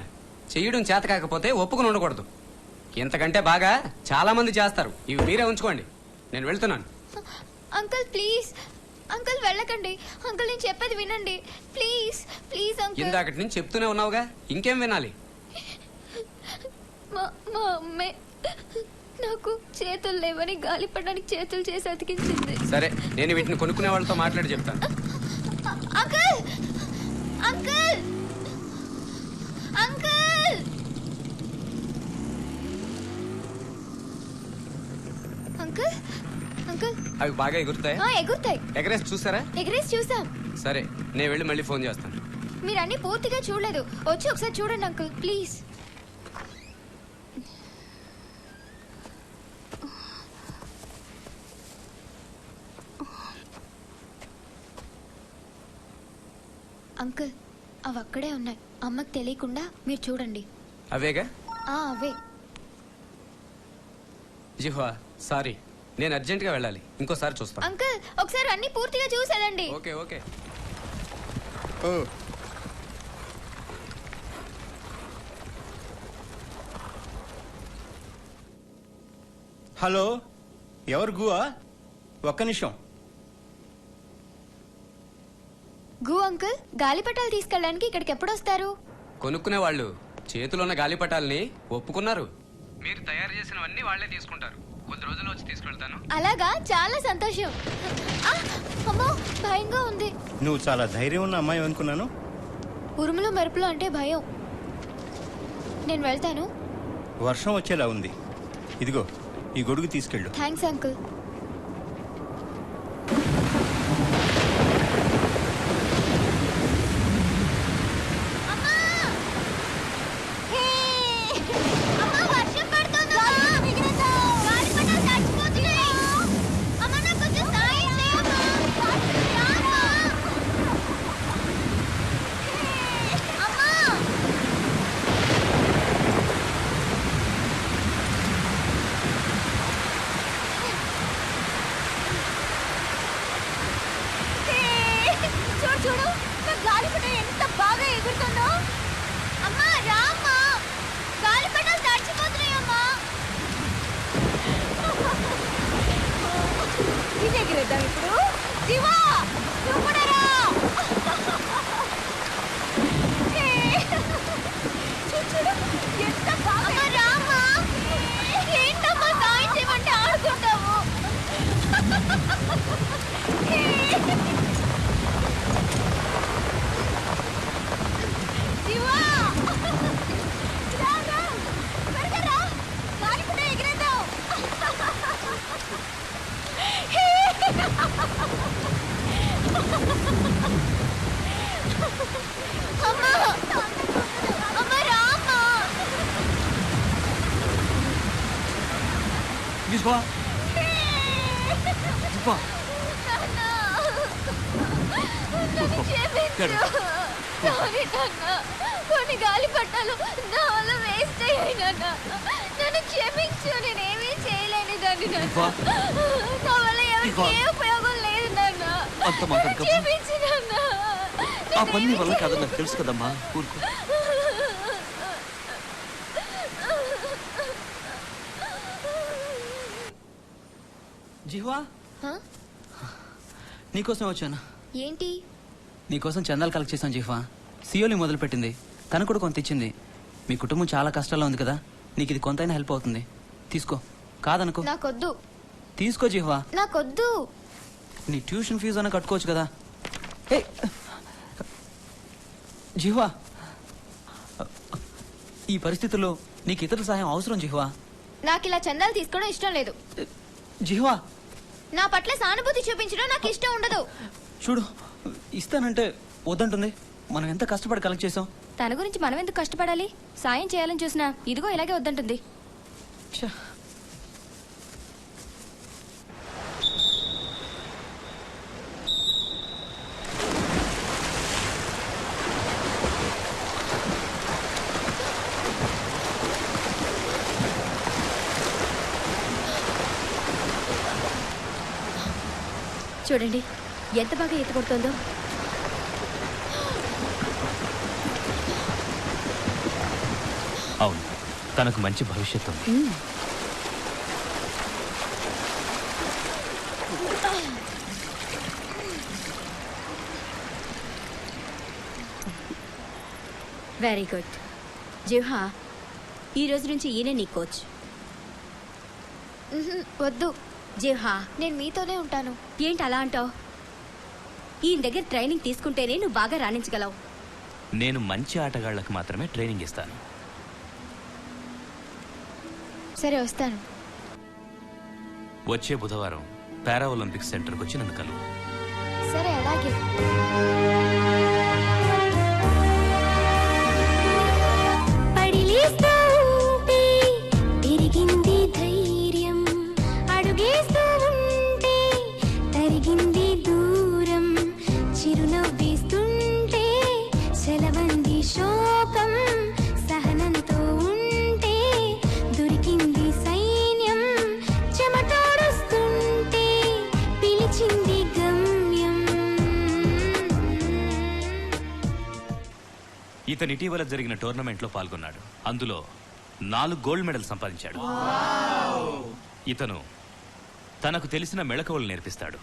చెయ్యడం చేత కాకపోతే ఒప్పుకుని ఉండకూడదు. ఇంతకంటే బాగా చాలా మంది చేస్తారు. ఇవి మీరే ఉంచుకోండి, నేను వెళ్తున్నాను. అంకుల్ ప్లీజ్, అంకుల్ వెళ్ళకండి. అంకుల్ నేను చెప్పేది వినండి ప్లీజ్ ప్లీజ్ అంకుల్. ఇందాకటి నుంచి చెప్తూనే ఉన్నావుగా, ఇంకేం వినాలి? మా అమ్మే నాకు చేతులు లేవని గాలిపటానికి చేతులు చేసి అతికించింది. సరే, నేను వీటిని కొనుక్కునే వాళ్ళతో మాట్లాడి చెప్తాను. Uncle uncle uncle uncle uncle. అవి బాగా ఎగురుతాయి? ఎగురుతాయి. ఎగరేసి చూసారా? ఎగరేసి చూసాం. సరే, నేను వెళ్ళి మళ్ళీ ఫోన్ చేస్తాను. మీరు అన్ని పూర్తిగా చూడలేదు, వచ్చి ఒకసారి చూడండి అంకుల్ ప్లీజ్. అంకుల్ అవి అక్కడే ఉన్నాయి, అమ్మకి తెలియకుండా మీరు చూడండి. అవేగా? అవే. జిహ్వా సారీ, నేను అర్జెంట్ గా వెళ్ళాలి. ఇంకోసారి చూస్తాను. అంకుల్ ఒకసారి అన్ని పూర్తిగా చూసేదండి. Okay okay. హలో, ఎవరు గువా? ఒక్క నిమిషం. గు అంకుల్ గాలిపటాలు తీసుకెళ్ళడానికి ఇక్కడికి ఎప్పుడు వస్తారు? కొనుక్కునే వాళ్ళు చేతిలో ఉన్న గాలిపటాలని ఒప్పుకున్నారు. మీరు తయారు చేసినవన్నీ వాళ్ళే తీసుకుంటారు. కొద్ది రోజులు వచ్చి తీసుకెళ్తాను. అలాగా, చాలా సంతోషం. అమ్మో భయంగా ఉంది. నువ్వు చాలా ధైర్యం ఉన్న అమ్మాయి అనుకున్నాను. ఉరుములు మెరుపులు అంటే భయం. నేను వెళ్తాను. వర్షం వచ్చేలా ఉంది. ఇదిగో ఈ గొడుగు తీసుకెళ్ళు. Thanks uncle. చూడు నా గాలిపటం ఎంత బాగా ఎగురుతుందో. అమ్మా రామ్మా, గాలిపటాలు తడిచిపోతున్నాయమ్మా. ఇది ఎగిరేద్దాం ఇప్పుడు. జీవా నువ్వు కూడా రా. చూడు ఎంత బాగా. రామ్మా, ఏంటమ్మా సాయం చేయమంటే ఆడుకుంటావు. కొన్ని గాలిపటాలు నా వల్ల వేస్ట్ అయ్యాయి నాన్న. నన్ను క్షమించు, నేనేమీ చేయలేని దాన్ని నాన్న. నా వల్ల ఎవరికి ఏ ఉపయోగం లేదు నాన్న. క్షమించు నాన్న. ఆ పని వల్ల కాదు నాకు తెలుసు కదమ్మా. ఊరుకో. జిహ్వా, నీకోసం వచ్చాను. ఏంటి? నీకోసం చందాలు కలెక్ట్ చేశాను జిహ్వా. సియోలి మొదలుపెట్టింది, తను కూడా కొంత ఇచ్చింది. మీ కుటుంబం చాలా కష్టాల్లో ఉంది కదా, నీకు ఇది కొంతైనా హెల్ప్ అవుతుంది. తీసుకో, కాదనుకో. నాకొద్దు. తీసుకో జిహ్వా. నాకొద్దు. నీ ట్యూషన్ ఫీజు అన్న కట్టుకోవచ్చు కదా. ఏ జిహ్వా, ఈ పరిస్థితుల్లో నీకు ఇతరుల సహాయం అవసరం జిహ్వా. నాకు ఇలా చందాలు తీసుకోవడం ఇష్టం లేదు. జిహ్వా, నా పట్ల సానుభూతి చూపించడం నాకు ఇష్టం ఉండదు. చూడు, ఇస్తానంటే వద్దంటుంది. మనం ఎంత కష్టపడి కలెక్ట్ చేసాం. తన గురించి మనం ఎందుకు కష్టపడాలి? సాయం చేయాలని చూసినా ఇదిగో ఇలాగే వద్దంటుంది. ఛ. చూడండి ఎంత బాగా ఈత కొడుతుందో. అవును, తనకు మంచి భవిష్యత్తు ఉంది. వెరీ గుడ్ జిహ్వా, ఈ రోజు నుంచి ఈయనే నీ కోచ్. వద్దు జిహ్వా, నేను మీతోనే ఉంటాను. ఏంటి అలా అంటావు? ఈయన దగ్గర ట్రైనింగ్ తీసుకుంటేనే నువ్వు బాగా రాణించగలవు. నేను మంచి ఆటగాళ్లకు మాత్రమే ట్రైనింగ్ ఇస్తాను. సరే వస్తాను. వచ్చే బుధవారం పారా ఒలింపిక్స్ సెంటర్కి వచ్చి నన్ను కలువు. సరే అలాగే. ఇతను ఇటీవల జరిగిన టోర్నమెంట్లో పాల్గొన్నాడు. అందులో 4 గోల్డ్ మెడల్ సంపాదించాడు. ఇతను తనకు తెలిసిన మెళకువలు నేర్పిస్తాడు.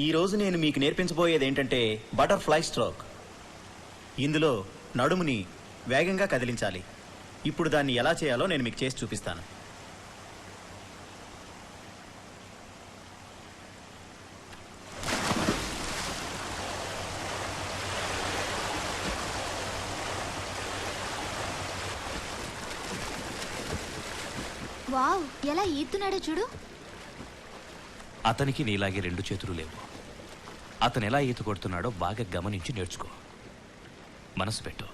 ఈ రోజు నేను మీకు నేర్పించబోయేది ఏంటంటే బటర్ఫ్లై స్ట్రోక్. ఇందులో నడుముని వేగంగా కదిలించాలి. ఇప్పుడు దాన్ని ఎలా చేయాలో నేను మీకు చేసి చూపిస్తాను. వావ్, ఎలా ఈదుతున్నాడో చూడు. అతనికి నీలాగే 2 చేతులు లేవు. అతను ఎలా ఈత కొడుతున్నాడో బాగా గమనించి నేర్చుకో. మనసు పెట్టు.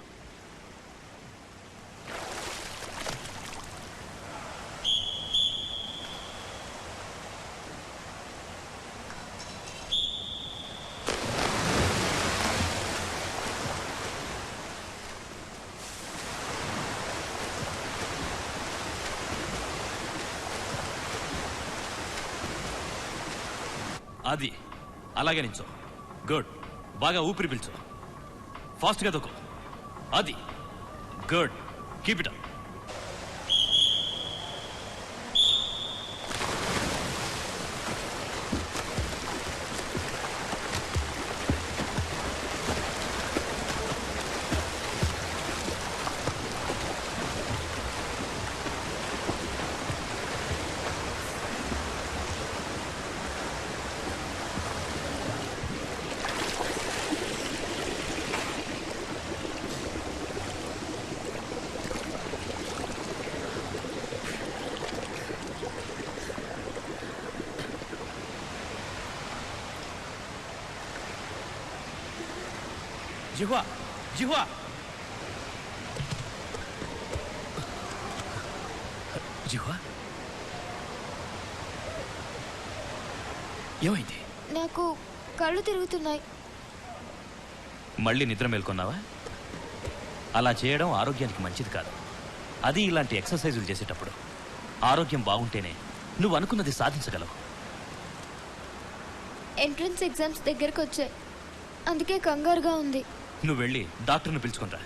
అది అలాగే నించో. గుడ్. బాగా ఊపిరి పీల్చు. ఫాస్ట్గా దొక్కు. అది గుడ్. Keep it up. జిహ్వా, జిహ్వా. జిహ్వా, ఏమైంది? నాకు కళ్ళు తిరుగుతున్నాయి. మళ్ళీ నిద్ర మేల్కొన్నావా? అలా చేయడం ఆరోగ్యానికి మంచిది కాదు. అది ఇలాంటి ఎక్సర్సైజులు చేసేటప్పుడు. ఆరోగ్యం బాగుంటేనే నువ్వు అనుకున్నది సాధించగలవు. ఎంట్రన్స్ ఎగ్జామ్స్ దగ్గరకు వచ్చాయి, అందుకే కంగారుగా ఉంది. నువ్వు వెళ్ళి డాక్టర్ని పిలుచుకునిరా.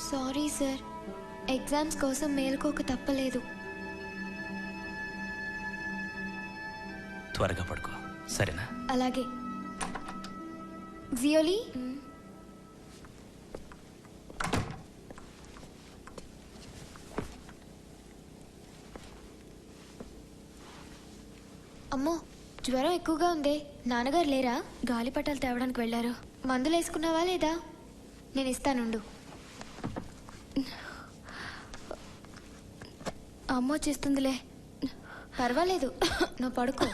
సారీ సార్, ఎగ్జామ్స్ కోసం మేలుకోక తప్పలేదు. త్వరగా పడుకో, సరేనా? అలాగే. జియోలీ, అమ్మో జ్వరం ఎక్కువగా ఉంది. నాన్నగారు లేరా? గాలిపటాలు తేవడానికి వెళ్ళారు. మందులు వేసుకున్నావా లేదా? నేను ఇస్తానుండు. అమ్మ వచ్చేస్తుందిలే. పర్వాలేదు, నువ్వు పడుకో.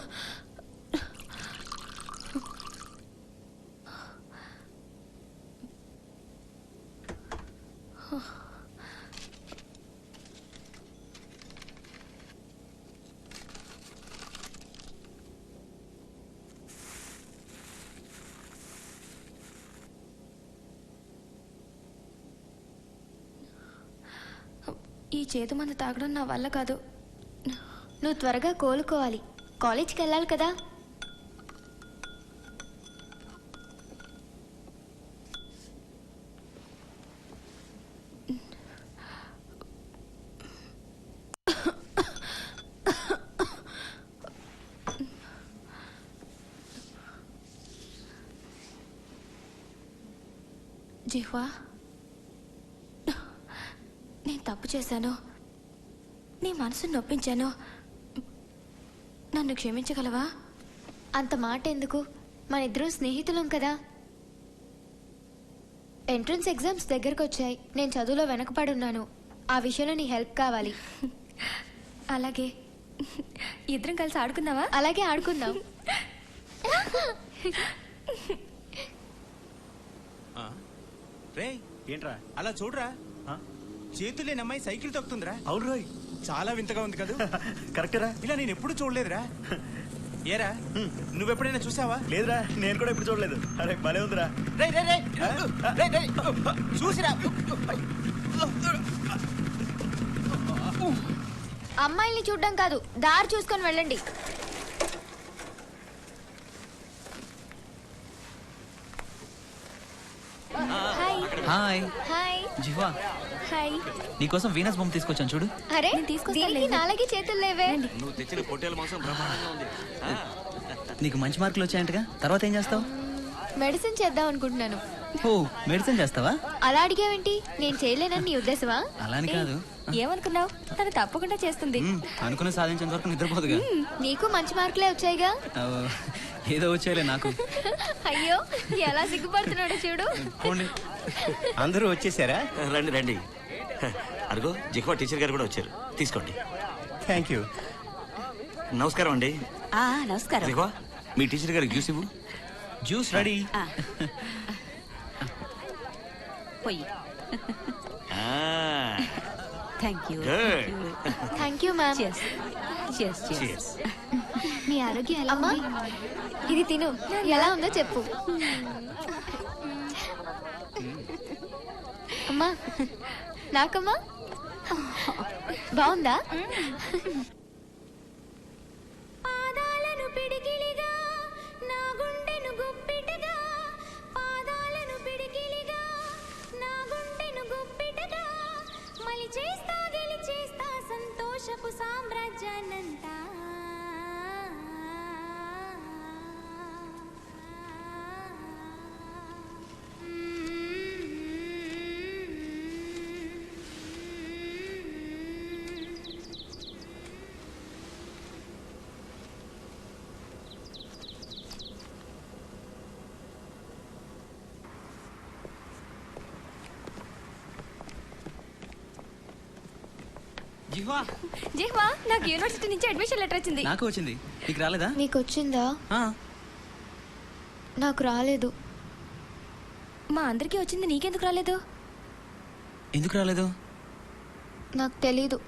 ఈ చేతు మందు తాగడం నా వల్ల కాదు. నువ్వు త్వరగా కోలుకోవాలి. కాలేజ్కి వెళ్ళాలి కదా. జిహ్వా, నేను తప్పు చేశాను. నీ మనసును నొప్పించాను. నన్ను క్షమించగలవా? అంత మాట ఎందుకు? మన ఇద్దరం స్నేహితులం కదా. ఎంట్రన్స్ ఎగ్జామ్స్ దగ్గరకు వచ్చాయి. నేను చదువులో వెనకపడున్నాను. ఆ విషయంలో నీ హెల్ప్ కావాలి. అలాగే. ఇద్దరం కలిసి ఆడుకుందావా? అలాగే ఆడుకుందాం. రే ఏంట్రా అలా చూడరా, చేతులు లేని అమ్మాయి సైకిల్ తొక్కుతుందిరా. అవును రోయ్, చాలా వింతగా ఉంది కదా. కరెక్టరా? ఇలా నేను ఎప్పుడు చూడలేదురా. ఏరా నువ్వెప్పుడైనా చూసావా? లేదురా, నేను కూడా ఇప్పుడు చూడలేదు. అరే భలే ఉందిరా. రే రే రే రే రే చూసిరా. అమ్మాయిల్ని చూడడం కాదు, దారి చూసుకొని వెళ్ళండి. హాయ్. Hi hi. జిహ్వా, హాయ్. నీకోసం వీనస్ బొమ్మ తీసుకొచ్చాను చూడు. అరే దీనికి నాలుగే చేతులు లేవే. నువ్వు తెచ్చిన పొట్టేల మాంసం బ్రహ్మాండంగా ఉంది. నీకు మంచి మార్కులు వచ్చాయంటగా, తర్వాత ఏం చేస్తావు? మెడిసిన్ చేద్దాం అనుకుంటున్నాను. ఓ, మెడిసిన్ చేస్తావా? అలా అడిగావేంటి? నేను చేయలేనని నీ ఉద్దేశమా? అలాని కాదు. ఏమనుకున్నావు? తను తప్పకుండా చేస్తుంది. అనుకున్న సాధించేంత వరకు నిద్రపోదుగా. నీకు మంచి మార్కులే వచ్చాయిగా. ఏదో వచ్చాయిలే నాకు. అయ్యో ఎలా సిగ్గుపడుతున్నాడు చూడు. అందరూ వచ్చేసారా? రండి రండి. అరుగో జిహ్వా టీచర్ గారు కూడా వచ్చారు. తీసుకోండి. Thank you. నమస్కారం అండి. నమస్కారం. జిహ్వా, మీ టీచర్ గారికి జ్యూస్ ఇవ్వు. Juice ready. పోయి. Thank you. Thank you ma'am. మీ ఆరోగ్యం ఎలా ఉంది? ఇది తిను, ఎలా ఉందో చెప్పు. అమ్మా నాకమ్మా బాగుందా? పాదాలను పిడికిలిగా నా గుండెను గుప్పిటగా, పాదాలను పిడికిలిగా నా గుండెను గుప్పిటగా, మలి చేస్తా గెలిచేస్తా సంతోషపు సామ్రాజ్యాన్నంతా. జిహ్వా, జిహ్వా, నాకు యూనివర్సిటీ నుంచి అడ్మిషన్ లెటర్ వచ్చింది. నాకు వచ్చింది, నీకు రాలేదా? నీకు వచ్చిందా? నాకు రాలేదు. మా అందరికీ వచ్చింది, నీకెందుకు రాలేదు? ఎందుకు రాలేదు? నాకు తెలీదు.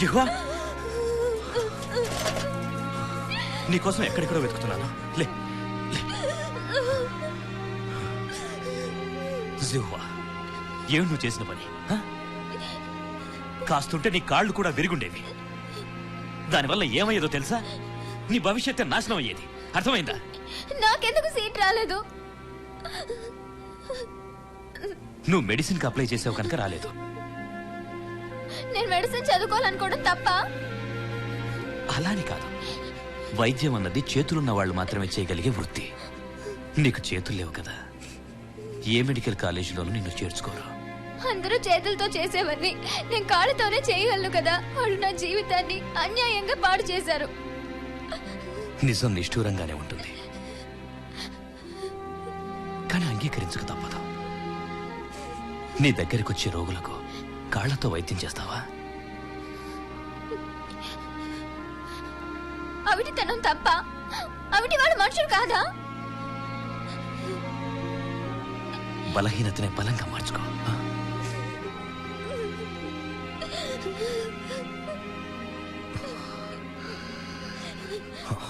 జిహ్వా నీకోసం ఎక్కడెక్కడో వెతుకుతున్నాను. లే జిహ్వా, ఏమి నువ్వు చేసిన పని? కాస్తుంటే నీ కాళ్ళు కూడా విరుగుండేవి. దానివల్ల ఏమయ్యేదో తెలుసా? నీ భవిష్యత్తు నాశనం అయ్యేది. అర్థమైందా? నాకెందుకు సీట్ రాలేదు? నువ్వు మెడిసిన్కి అప్లై చేసావు కనుక రాలేదు. నేను మెడిసిన్ చదువుకోవాలనుకోవడం తప్ప? అలాని కాదు, వైద్యం అన్నది చేతులున్న వాళ్ళు మాత్రమే చేయగలిగే వృత్తి. నీకు చేతులు లేవు కదా, ఏ మెడికల్ కాలేజీలోనూ నిన్ను చేర్చుకోరు. అందరూ చేతులతో చేసేవన్నీ నేను కాళ్ళతోనే చేయగలను కదా. వాళ్ళు నా జీవితాన్ని అన్యాయంగా పాడు చేశారు. నిజం నిష్ఠూరంగానే ఉంటుంది, కానీ అంగీకరించక తప్పదు. నీ దగ్గరికి వచ్చే రోగులకు కాళ్లతో వైద్యం చేస్తావా? అవిటితనం తప్ప? అవిటి వాళ్ళు మనుషులు కాదా? బలహీనతనే బలంగా మార్చుకో.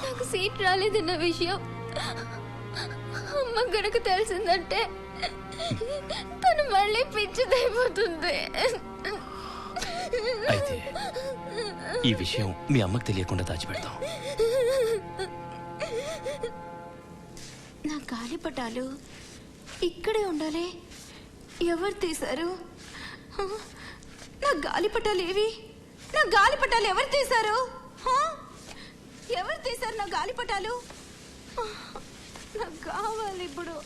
నాకు సీట్ రాలేదన్న విషయం అమ్మ గనక తెలిసిందంటే తను మళ్ళీ పిచ్చిదైపోతుంది. అయితే ఈ విషయం మీ అమ్మకు తెలియకుండా దాచిపెడతాం. నా గాలిపటాలు ఇక్కడే ఉండాలి. ఎవరు తీశారు? నా గాలిపటాలు ఏవి? నా గాలిపటాలు ఎవరు తీశారు? ఎవరు తీశారు నా గాలిపటాలు? నాకు కావాలి ఇప్పుడు.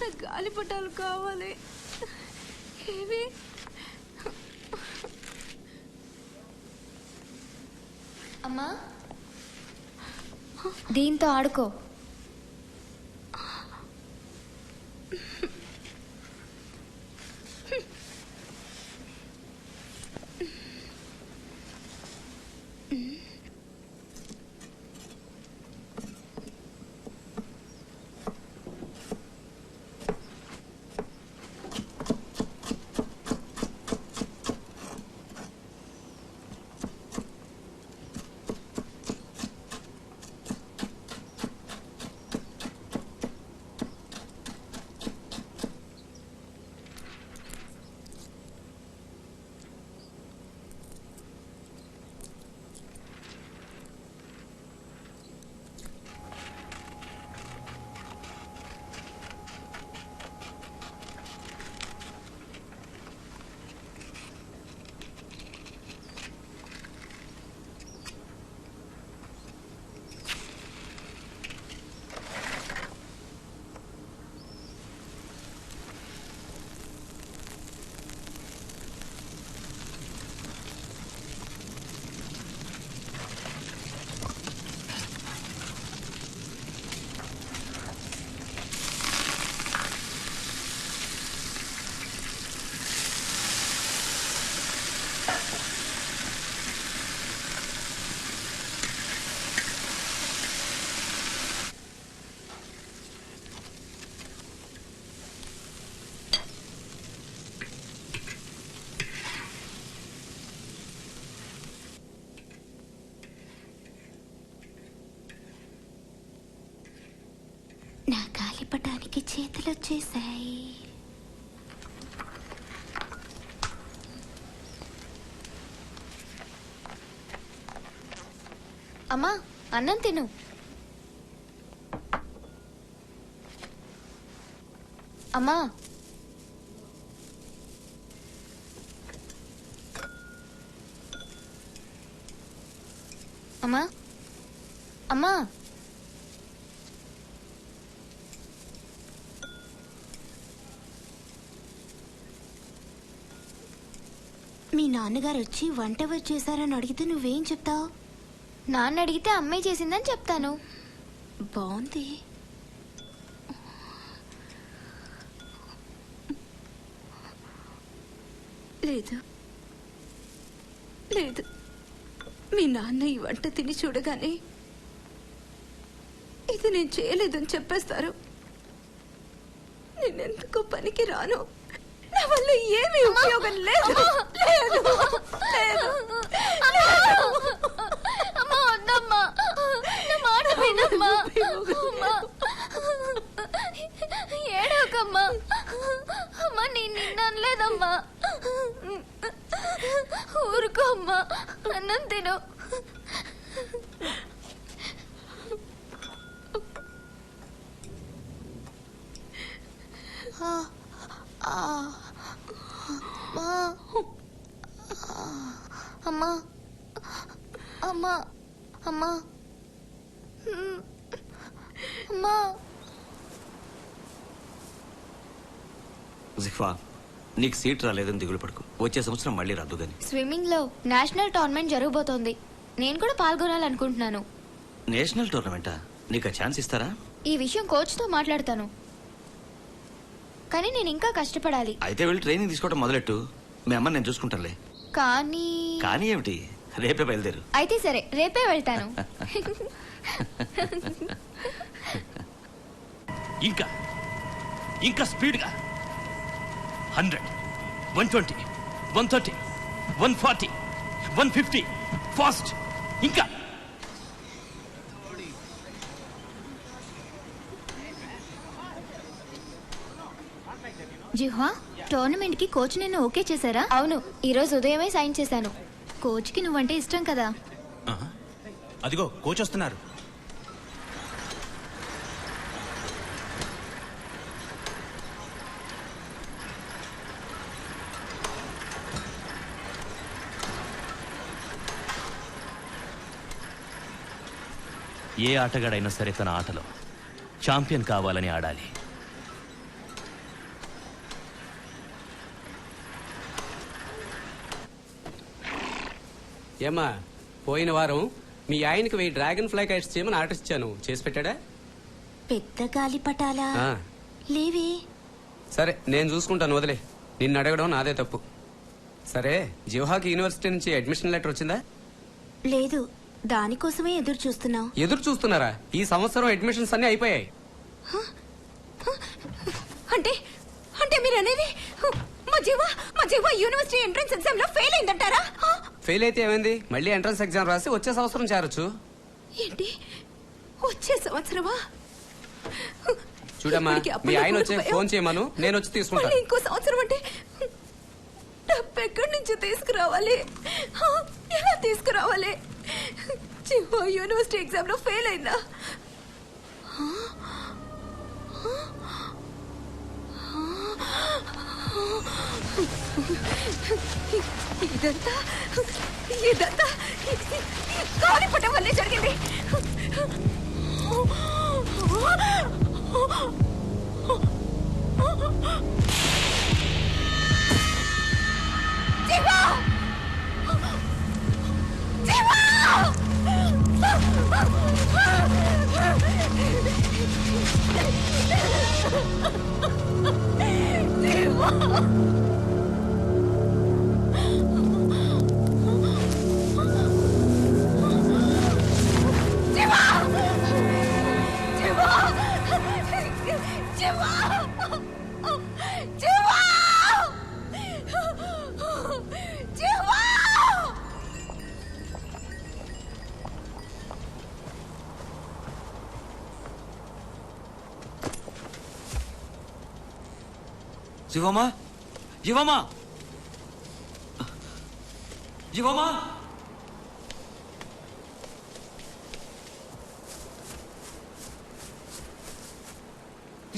నా గాలిపటాలు కావాలి. ఏవి? అమ్మా, దీంతో ఆడుకో. నా గాలిపటానికి చేతులు వచ్చేసాయి. అమ్మా, అన్నం తిను. అమ్మా, అమ్మా, అమ్మా. మీ నాన్నగారు వచ్చి వంట ఎవరు చేశారని అడిగితే నువ్వేం చెప్తావు? నాన్న అడిగితే అమ్మాయి చేసిందని చెప్తాను. బాగుంది. లేదు లేదు, మీ నాన్న ఈ వంట తిని చూడగానే ఇది నేను చేయలేదని చెప్పేస్తారు. నేనెందుకో పనికి రాను, నా వల్ల ఏమీ ఉపయోగం లేదు. లేదు లేదు అమ్మా వద్దమ్మా, నా మాట వినమ్మా. అమ్మా ఏడవకమ్మా. అమ్మా నేను నిన్ను అనలేదమ్మా. ఊరుకో అమ్మా, అన్నం తిను. అమ్మా అమ్మా అమ్మా అమ్మా. జిఫా, నీకు సీట్ రాలేదని దిగులు పడుకో. వచ్చే సంవత్సరం మళ్ళీ రాదు గాని. స్విమ్మింగ్ లో నేషనల్ టోర్నమెంట్ జరగబోతోంది. నేను కూడా పాల్గొనాలనుకుంటున్నాను. నేషనల్ టోర్నమెంటా? నీకు ఆ ఛాన్స్ ఇస్తారా? ఈ విషయం కోచ్ తో మాట్లాడతాను, కానీ నేను ఇంకా కష్టపడాలి. అయితే వెళ్ళి ట్రైనింగ్ తీసుకోవడం మొదలెట్టు. మీ అమ్మ నేను చూసుకుంటానులే. కానీ కానీ ఏమిటి, రేపే బయలుదేరు. అయితే సరే, రేపే వెళ్తాను. ఇంకా ఇంకా స్పీడ్గా 100, 120, 130, 140, 150 ఫాస్ట్. ఇంకా జిహ్వా, టోర్నమెంట్ కి కోచ్ నిన్ను ఓకే చేశారా? అవును, ఈ రోజు ఉదయమే సైన్ చేశాను. కోచ్ కి నువ్వంటే ఇష్టం కదా. అదిగో కోచ్ వస్తున్నారు. ఏ ఆటగాడైనా సరే తన ఆటలో ఛాంపియన్ కావాలని ఆడాలి. ఏమ్మా, పోయిన వారం మీ ఆయనకి 1000 డ్రాగన్ ఫ్లై కైట్స్ చేయమని ఆర్డర్ ఇచ్చాను. చేసి పెట్టాడా? పెద్ద గాలిపటాలా ఆ, లేవే. సరే నేను చూసుకుంటాను, వదిలే. నిన్ను అడగడం నాదే తప్పు. సరే, జివహాకి యూనివర్సిటీ నుంచి అడ్మిషన్ లెటర్ వచ్చిందా? లేదు, దానికోసమే ఎదురు చూస్తున్నావు. ఎదురు చూస్తున్నారా? ఈ సంవత్సరం అడ్మిషన్స్ అన్ని అయిపోయాయి. అంటే అంటే మీరు అనేది మా జీవ యూనివర్సిటీ ఎంట్రన్స్ ఎగ్జామ్ లో ఫెయిల్ అయిందంటారా? ఫెయిల్ అయితే ఏమైంది? మళ్ళీ ఎంట్రన్స్ ఎగ్జామ్ రాసి వచ్చే సంవత్సరం చేరొచ్చు. ఏంటి, వచ్చే సంవత్సరమా? చూడమ్మా, మీ ఆయన వచ్చే ఫోన్ చేయమను, నేను వచ్చి తీసుకుంటాను. మళ్ళీ ఇంకో సంవత్సరం అంటే డబ్బు ఎక్కడి నుంచి తీసుకురావాలి? ఎలా తీసుకురావాలి? జీవ యూనివర్సిటీ ఎగ్జామ్ లో ఫెయిల్ అయిందా? ఇదంతా ఇదంతా గాలిపటం వల్లే జరిగింది. జీవా! జీవా! జీవా! జీవమ్మా, జీవమ్మా, జీవమ్మా!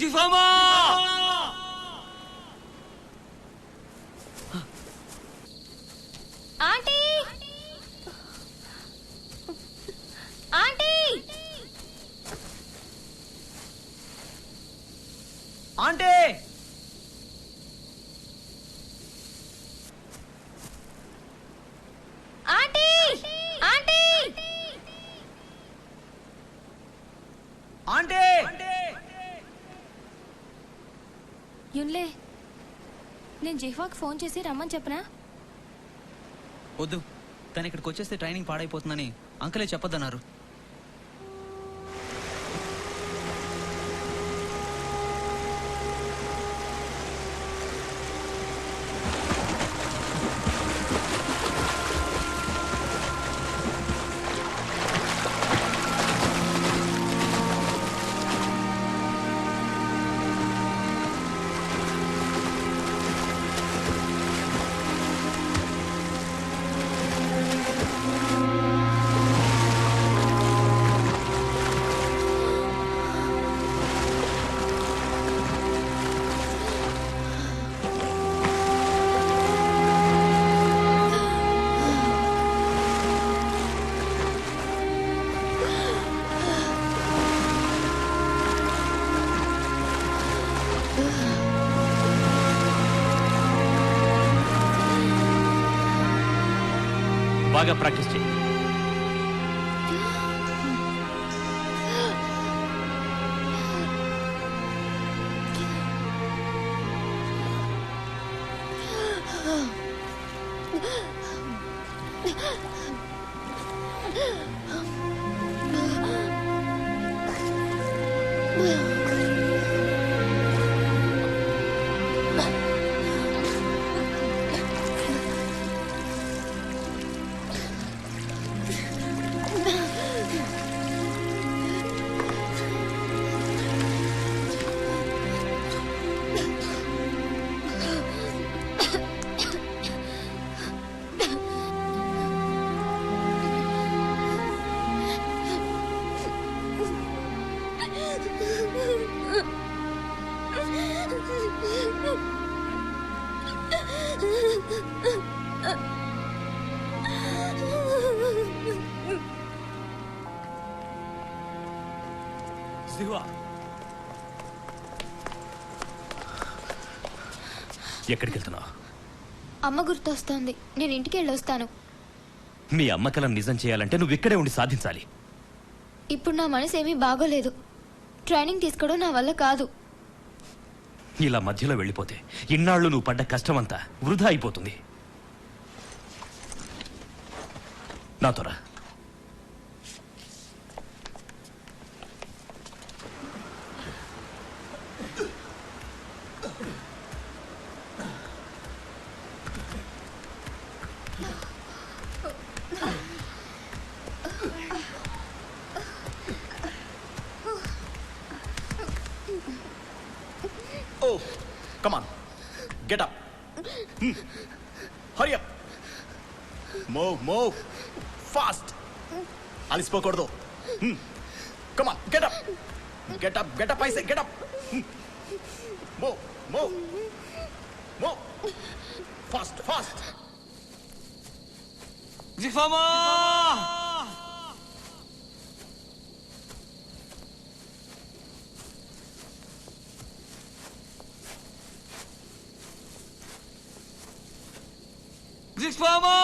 జీవమ్మా! Aunty, aunty, aunty! Aunty, aunty, aunty! యున్లే, నేను జిహ్వాకి ఫోన్ చేసి రమ్మని చెప్పనా? వద్దు, తను ఇక్కడికి వచ్చేస్తే ట్రైనింగ్ పాడైపోతుందని అంకలే చెప్పొద్దన్నారు. బాగా ప్రాక్టీస్ చేయి. ఎక్కడికి వెళ్తున్నావు? అమ్మ గుర్తొస్తోంది. నేను ఇంటికి వెళ్ళొస్తాను. మీ అమ్మ కలను నిజం చేయాలంటే నువ్వు ఇక్కడే ఉండి సాధించాలి. ఇప్పుడు నా మనసు ఏమీ బాగోలేదు. ట్రైనింగ్ తీసుకోవడం నా వల్ల కాదు. ఇలా మధ్యలో వెళ్ళిపోతే ఇన్నాళ్ళు నువ్వు పడ్డ కష్టమంతా వృధా అయిపోతుంది. నాతో రా. Oh, come on. Get up. Hurry up. Move. Fast. అలిసిపోకూడదు. Come on, get up. Get up, I say, get up. Move. Fast. జిఫామా! జిఫామా!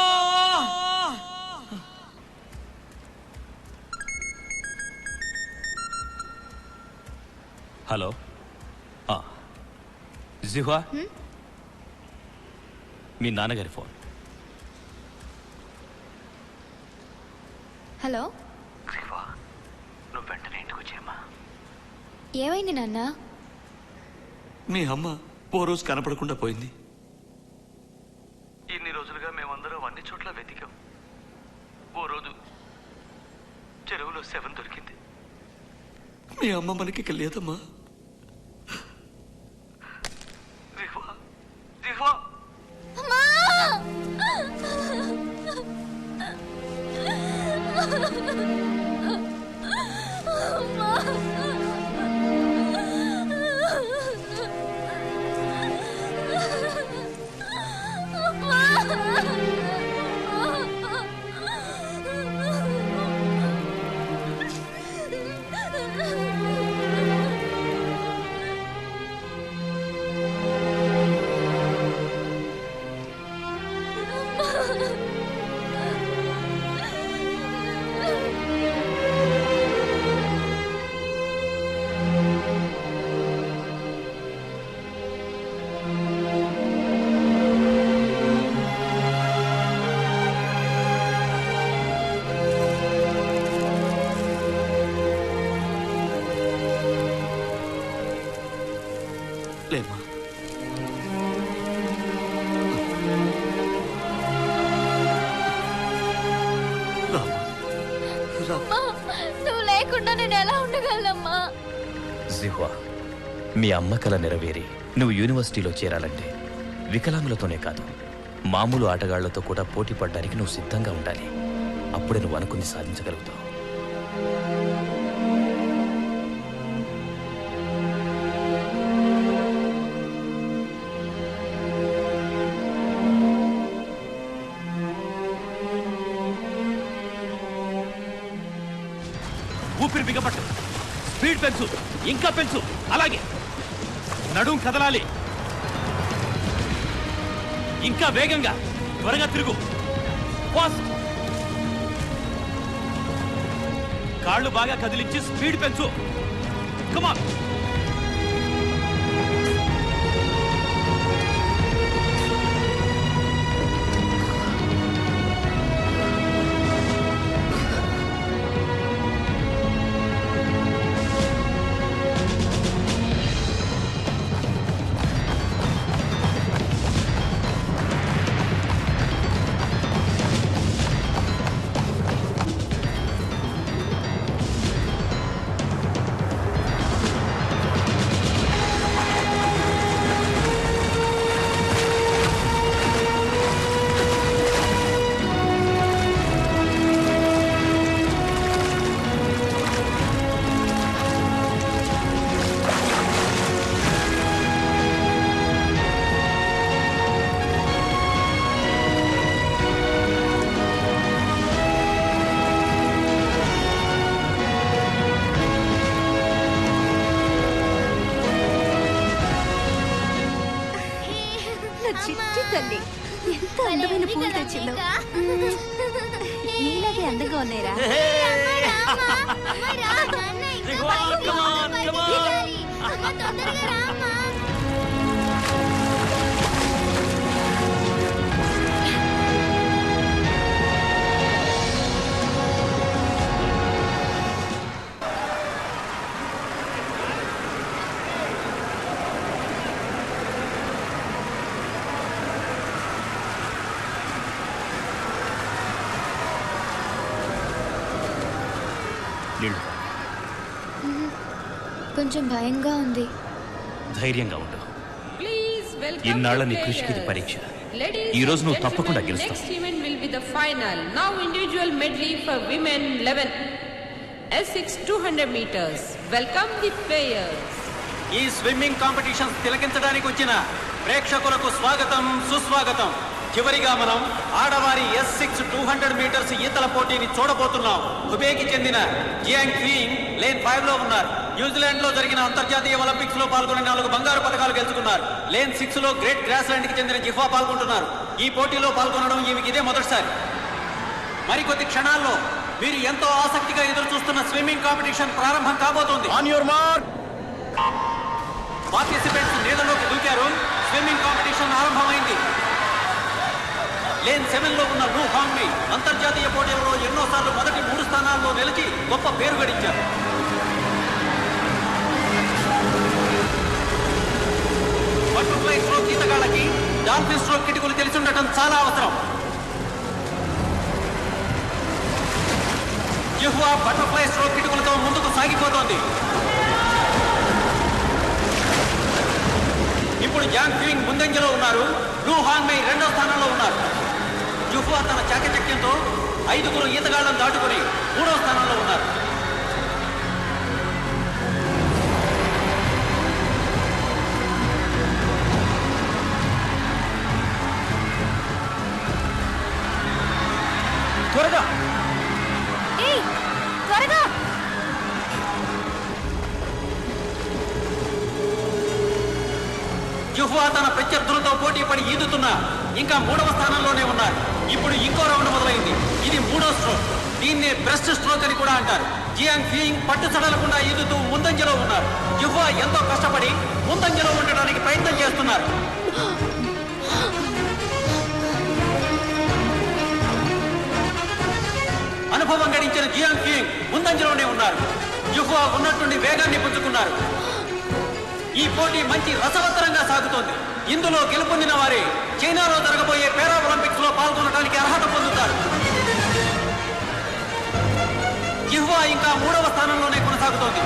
హలో. జిహ్వా, మీ నాన్నగారి ఫోన్. హలో. నువ్వు వెంటనే ఇంటికి వచ్చేయమ్మా. ఏమైంది నాన్న? మీ అమ్మ ఓ రోజు కనపడకుండా పోయింది. ఇన్ని రోజులుగా మేమందరం అన్ని చోట్ల వెతికాం. ఓ రోజు చెరువులో శవం దొరికింది. మీ అమ్మ మనకి ఇక లేదమ్మా. లేమ్మా. నువ్వు లేకుండా నేను ఎలా ఉండగలమ్మా? జిహ్వా, మీ అమ్మ కల నెరవేరి నువ్వు యూనివర్సిటీలో చేరాలంటే వికలాంగులతోనే కాదు, మామూలు ఆటగాళ్లతో కూడా పోటీ పడడానికి నువ్వు సిద్ధంగా ఉండాలి. అప్పుడే నువ్వు అనుకుని సాధించగలుగుతావు. ఊపిరి బిగపట్టు, స్పీడ్ పెంచు, ఇంకా పెంచు. అలాగే నడుం కదలాలి. ఇంకా వేగంగా, త్వరగా తిరుగు. ఫాస్ట్ కాళ్ళు బాగా కదిలించి స్పీడ్ పెంచు. కమాన్. చిట్టి తల్లి ఎంత అందమైన పూలు తెచ్చిందో. నీలాగే అందంగా ఉన్నాయిరా. కొంచెం భయంగా ఉంది. ధైర్యంగా ఉండు. ఇన్నాళ్ళ నీ కృషికి ఇది పరీక్ష. ఈ రోజు నువ్వు తప్పకుండా గెలుస్తావు. Next event will be the final. Now individual medley for women 11. S6 200 meters. Welcome the players. ఈ స్విమ్మింగ్ కాంపిటీషన్ తిలకించడానికి వచ్చిన ప్రేక్షకులకు స్వాగతం, సుస్వాగతం. చివరిగా మనం ఆడవారి S6 200 మీటర్స్ ఈతల పోటీని చూడబోతున్నాం. హుబేకి చెందిన జియాంగ్ క్వీయింగ్ లేన్ 5 లో ఉన్నారు. న్యూజిలాండ్ లో జరిగిన అంతర్జాతీయ ఒలింపిక్స్ లో పాల్గొని 4 బంగారు పథకాలు గెలుచుకున్నారు. లేన్ 6 లో గ్రేట్ గ్రాస్లాండ్ కి చెందిన జిఫా పాల్గొంటున్నారు. ఈ పోటీలో పాల్గొనడం ఈమెకి ఇదే మొదటిసారి. మరికొద్ది క్షణాల్లో మీరు ఎంతో ఆసక్తిగా ఎదురు చూస్తున్న స్విమ్మింగ్ కాంపిటీషన్ ప్రారంభం కాబోతోంది. On your mark. పార్టిసిపెంట్స్ నీళ్ళలోకి దూకారు. స్విమ్మింగ్ కాంపిటీషన్ ఆరంభమైంది. లేన్ 7 లో ఉన్న లూ హాంగ్మీ అంతర్జాతీయ పోటీలలో ఎన్నోసార్లు మొదటి 3 స్థానాల్లో నిలిచి గొప్ప పేరు గడించారు. బటర్ఫ్లై స్ట్రోక్ ఈతగాళ్ళకి డాల్ఫిన్ స్ట్రోక్ కిటుకులు తెలిసి ఉండటం చాలా అవసరం. జిహ్వా బటర్ఫ్లై స్ట్రోక్ కిటుకులతో ముందుకు సాగిపోతోంది. ఇప్పుడు జాంగ్ క్వీయింగ్ ముందంజలో ఉన్నారు. లూ హాంగ్మై 2వ స్థానంలో ఉన్నారు. జిహ్వా తన చాకచక్యంతో 5 ఈతగాళ్లను దాటుకుని 3వ స్థానంలో ఉన్నారు. త్వరగా త్వరగా. జిహ్వా తన ప్రత్యర్థులతో పోటీ పడి ఈదుతున్నా ఇంకా 3వ స్థానంలోనే ఉన్నారు. ఇప్పుడు ఇంకో రౌండ్ మొదలైంది. ఇది 3వ స్ట్రోక్. దీన్నే బ్రెస్ట్ స్ట్రోక్ అని కూడా అంటారు. జియాంగ్ క్వీయింగ్ పట్టు సడలకుండా ఈదుతూ ముందంజలో ఉన్నారు. జిహ్వా ఎంతో కష్టపడి ముందంజలో ఉండడానికి ప్రయత్నం చేస్తున్నారు. అనుభవం గడించిన జియాంగ్ క్వీయింగ్ ముందంజలోనే ఉన్నారు. జిహ్వా ఉన్నట్టుండి వేగాన్ని పుంజుకున్నారు. ఈ పోటీ మంచి రసవత్తరంగా సాగుతోంది. ఇందులో గెలుపొందిన వారే చైనాలో జరగబోయే పారా ఒలింపిక్స్ లో పాల్గొనడానికి అర్హత పొందుతారు. జిహ్వా ఇంకా 3వ స్థానంలోనే కొనసాగుతోంది.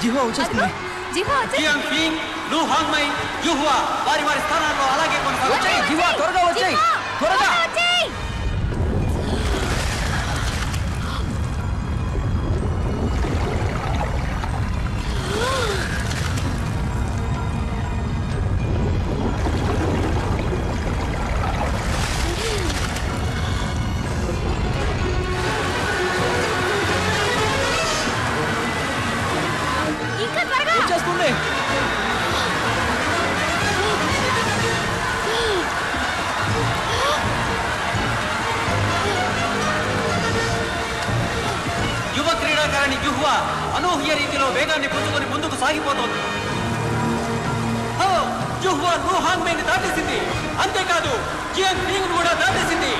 జిహ్వా వచ్చేస్తుంది. జియాంగ్ ఫింగ్, లు హాంగ్మై, యుహువా వారి వారి స్థానాల్లో అలాగే కొనసాగుతాయి. జిహ్వా త్వరగా వచ్చేయ్, త్వరగా. వచ్చేస్తుంది. యువ క్రీడాకారిణి యుహువా అనూహ్య రీతిలో వేగాన్ని పుంజుకొని ముందుకు సాగిపోతోంది. యుహువా లు హాంగ్మైని దాటేసింది. అంతేకాదు జియాంగ్ ఫింగ్ కూడా దాటేసింది.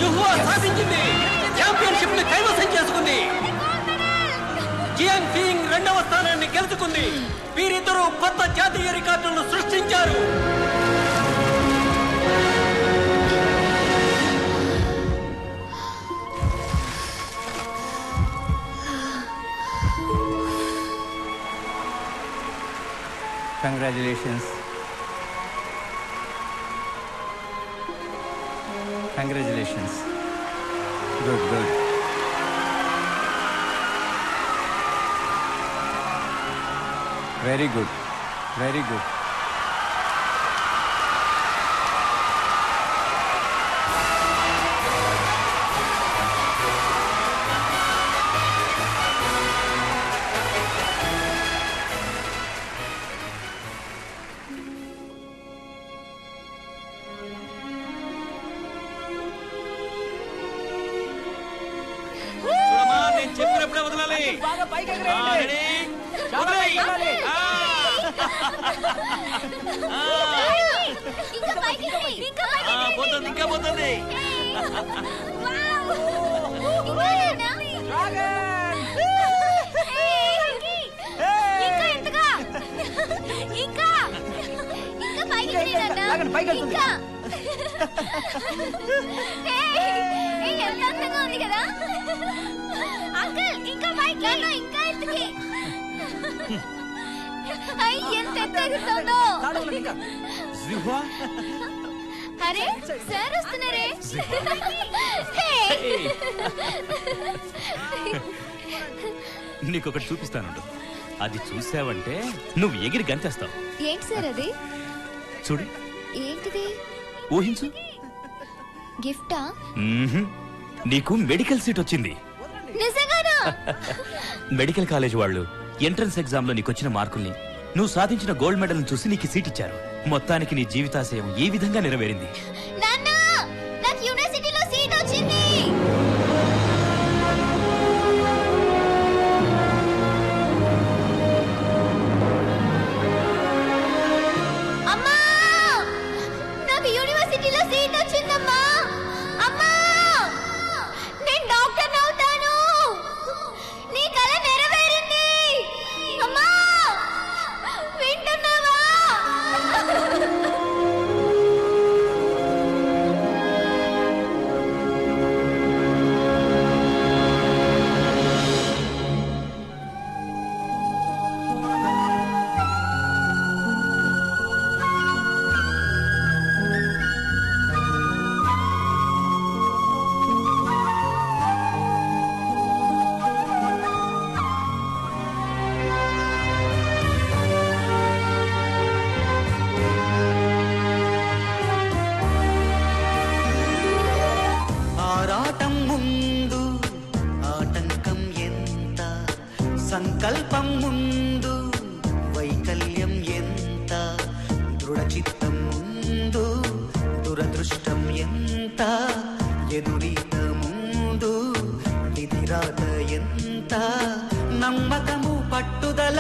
యుహువా సాధించింది. ఛాంపియన్షిప్ ని కైవసం చేసుకుంది. జియాంగ్ ఫింగ్ 2వ స్థానాన్ని గెలుచుకుంది. వీరిద్దరూ కొత్త జాతీయ రికార్డులను సృష్టించారు. Congratulations. Congratulations. Good, good. Very good. Very good. చూడమ్మా, నేను చెప్పినప్పుడే వదలాలి. బాగా పైకి ఎగరేయండి. రెడీ? వదిలేయ్. పోతుంది, ఇంకా పోతుంది. పైకి వెళ్తుంది. ఎంత అందంగా ఉంది కదా అంకుల్. ఇంకా పైకి ఇంకా ఎత్తుకి. ఎంత ఎత్తుతుందో. అరే సార్ వస్తున్నారే. నీకొకటి చూపిస్తానుండు. అది చూసావంటే నువ్వు ఎగిరి గంతేస్తావు. ఏంటి సార్ అది? చూడు. ఏంటిది? ఊహించు. గిఫ్టా? నీకు మెడికల్ సీట్ వచ్చింది. నిజంగానా? మెడికల్ కాలేజ్ వాళ్ళు ఎంట్రన్స్ ఎగ్జామ్ లో నీకొచ్చిన మార్కుల్ని, నువ్వు సాధించిన గోల్డ్ మెడల్ చూసి నీకు సీట్ ఇచ్చారు. మొత్తానికి నీ జీవితాశయం ఈ విధంగా నెరవేరింది. నాన్న నాకు యూనివర్సిటీలో సీట్ వచ్చింది. అమ్మా నాకు యూనివర్సిటీలో సీట్ వచ్చిందమ్మా. అమ్మా నేను డాక్టర్ అవుతాను. నీ కల నెరవేరింది. అమ్మా వింటున్నావా? ఆరాటం ముందు ఆటంకం ఎంత, సంకల్పం ముందు వైకల్యం ఎంత, దృఢచిత్తం ముందు దురదృష్టం ఎంత, ఎదురీత ముందు విధిరాత ఎంత, నమ్మకము పట్టుదల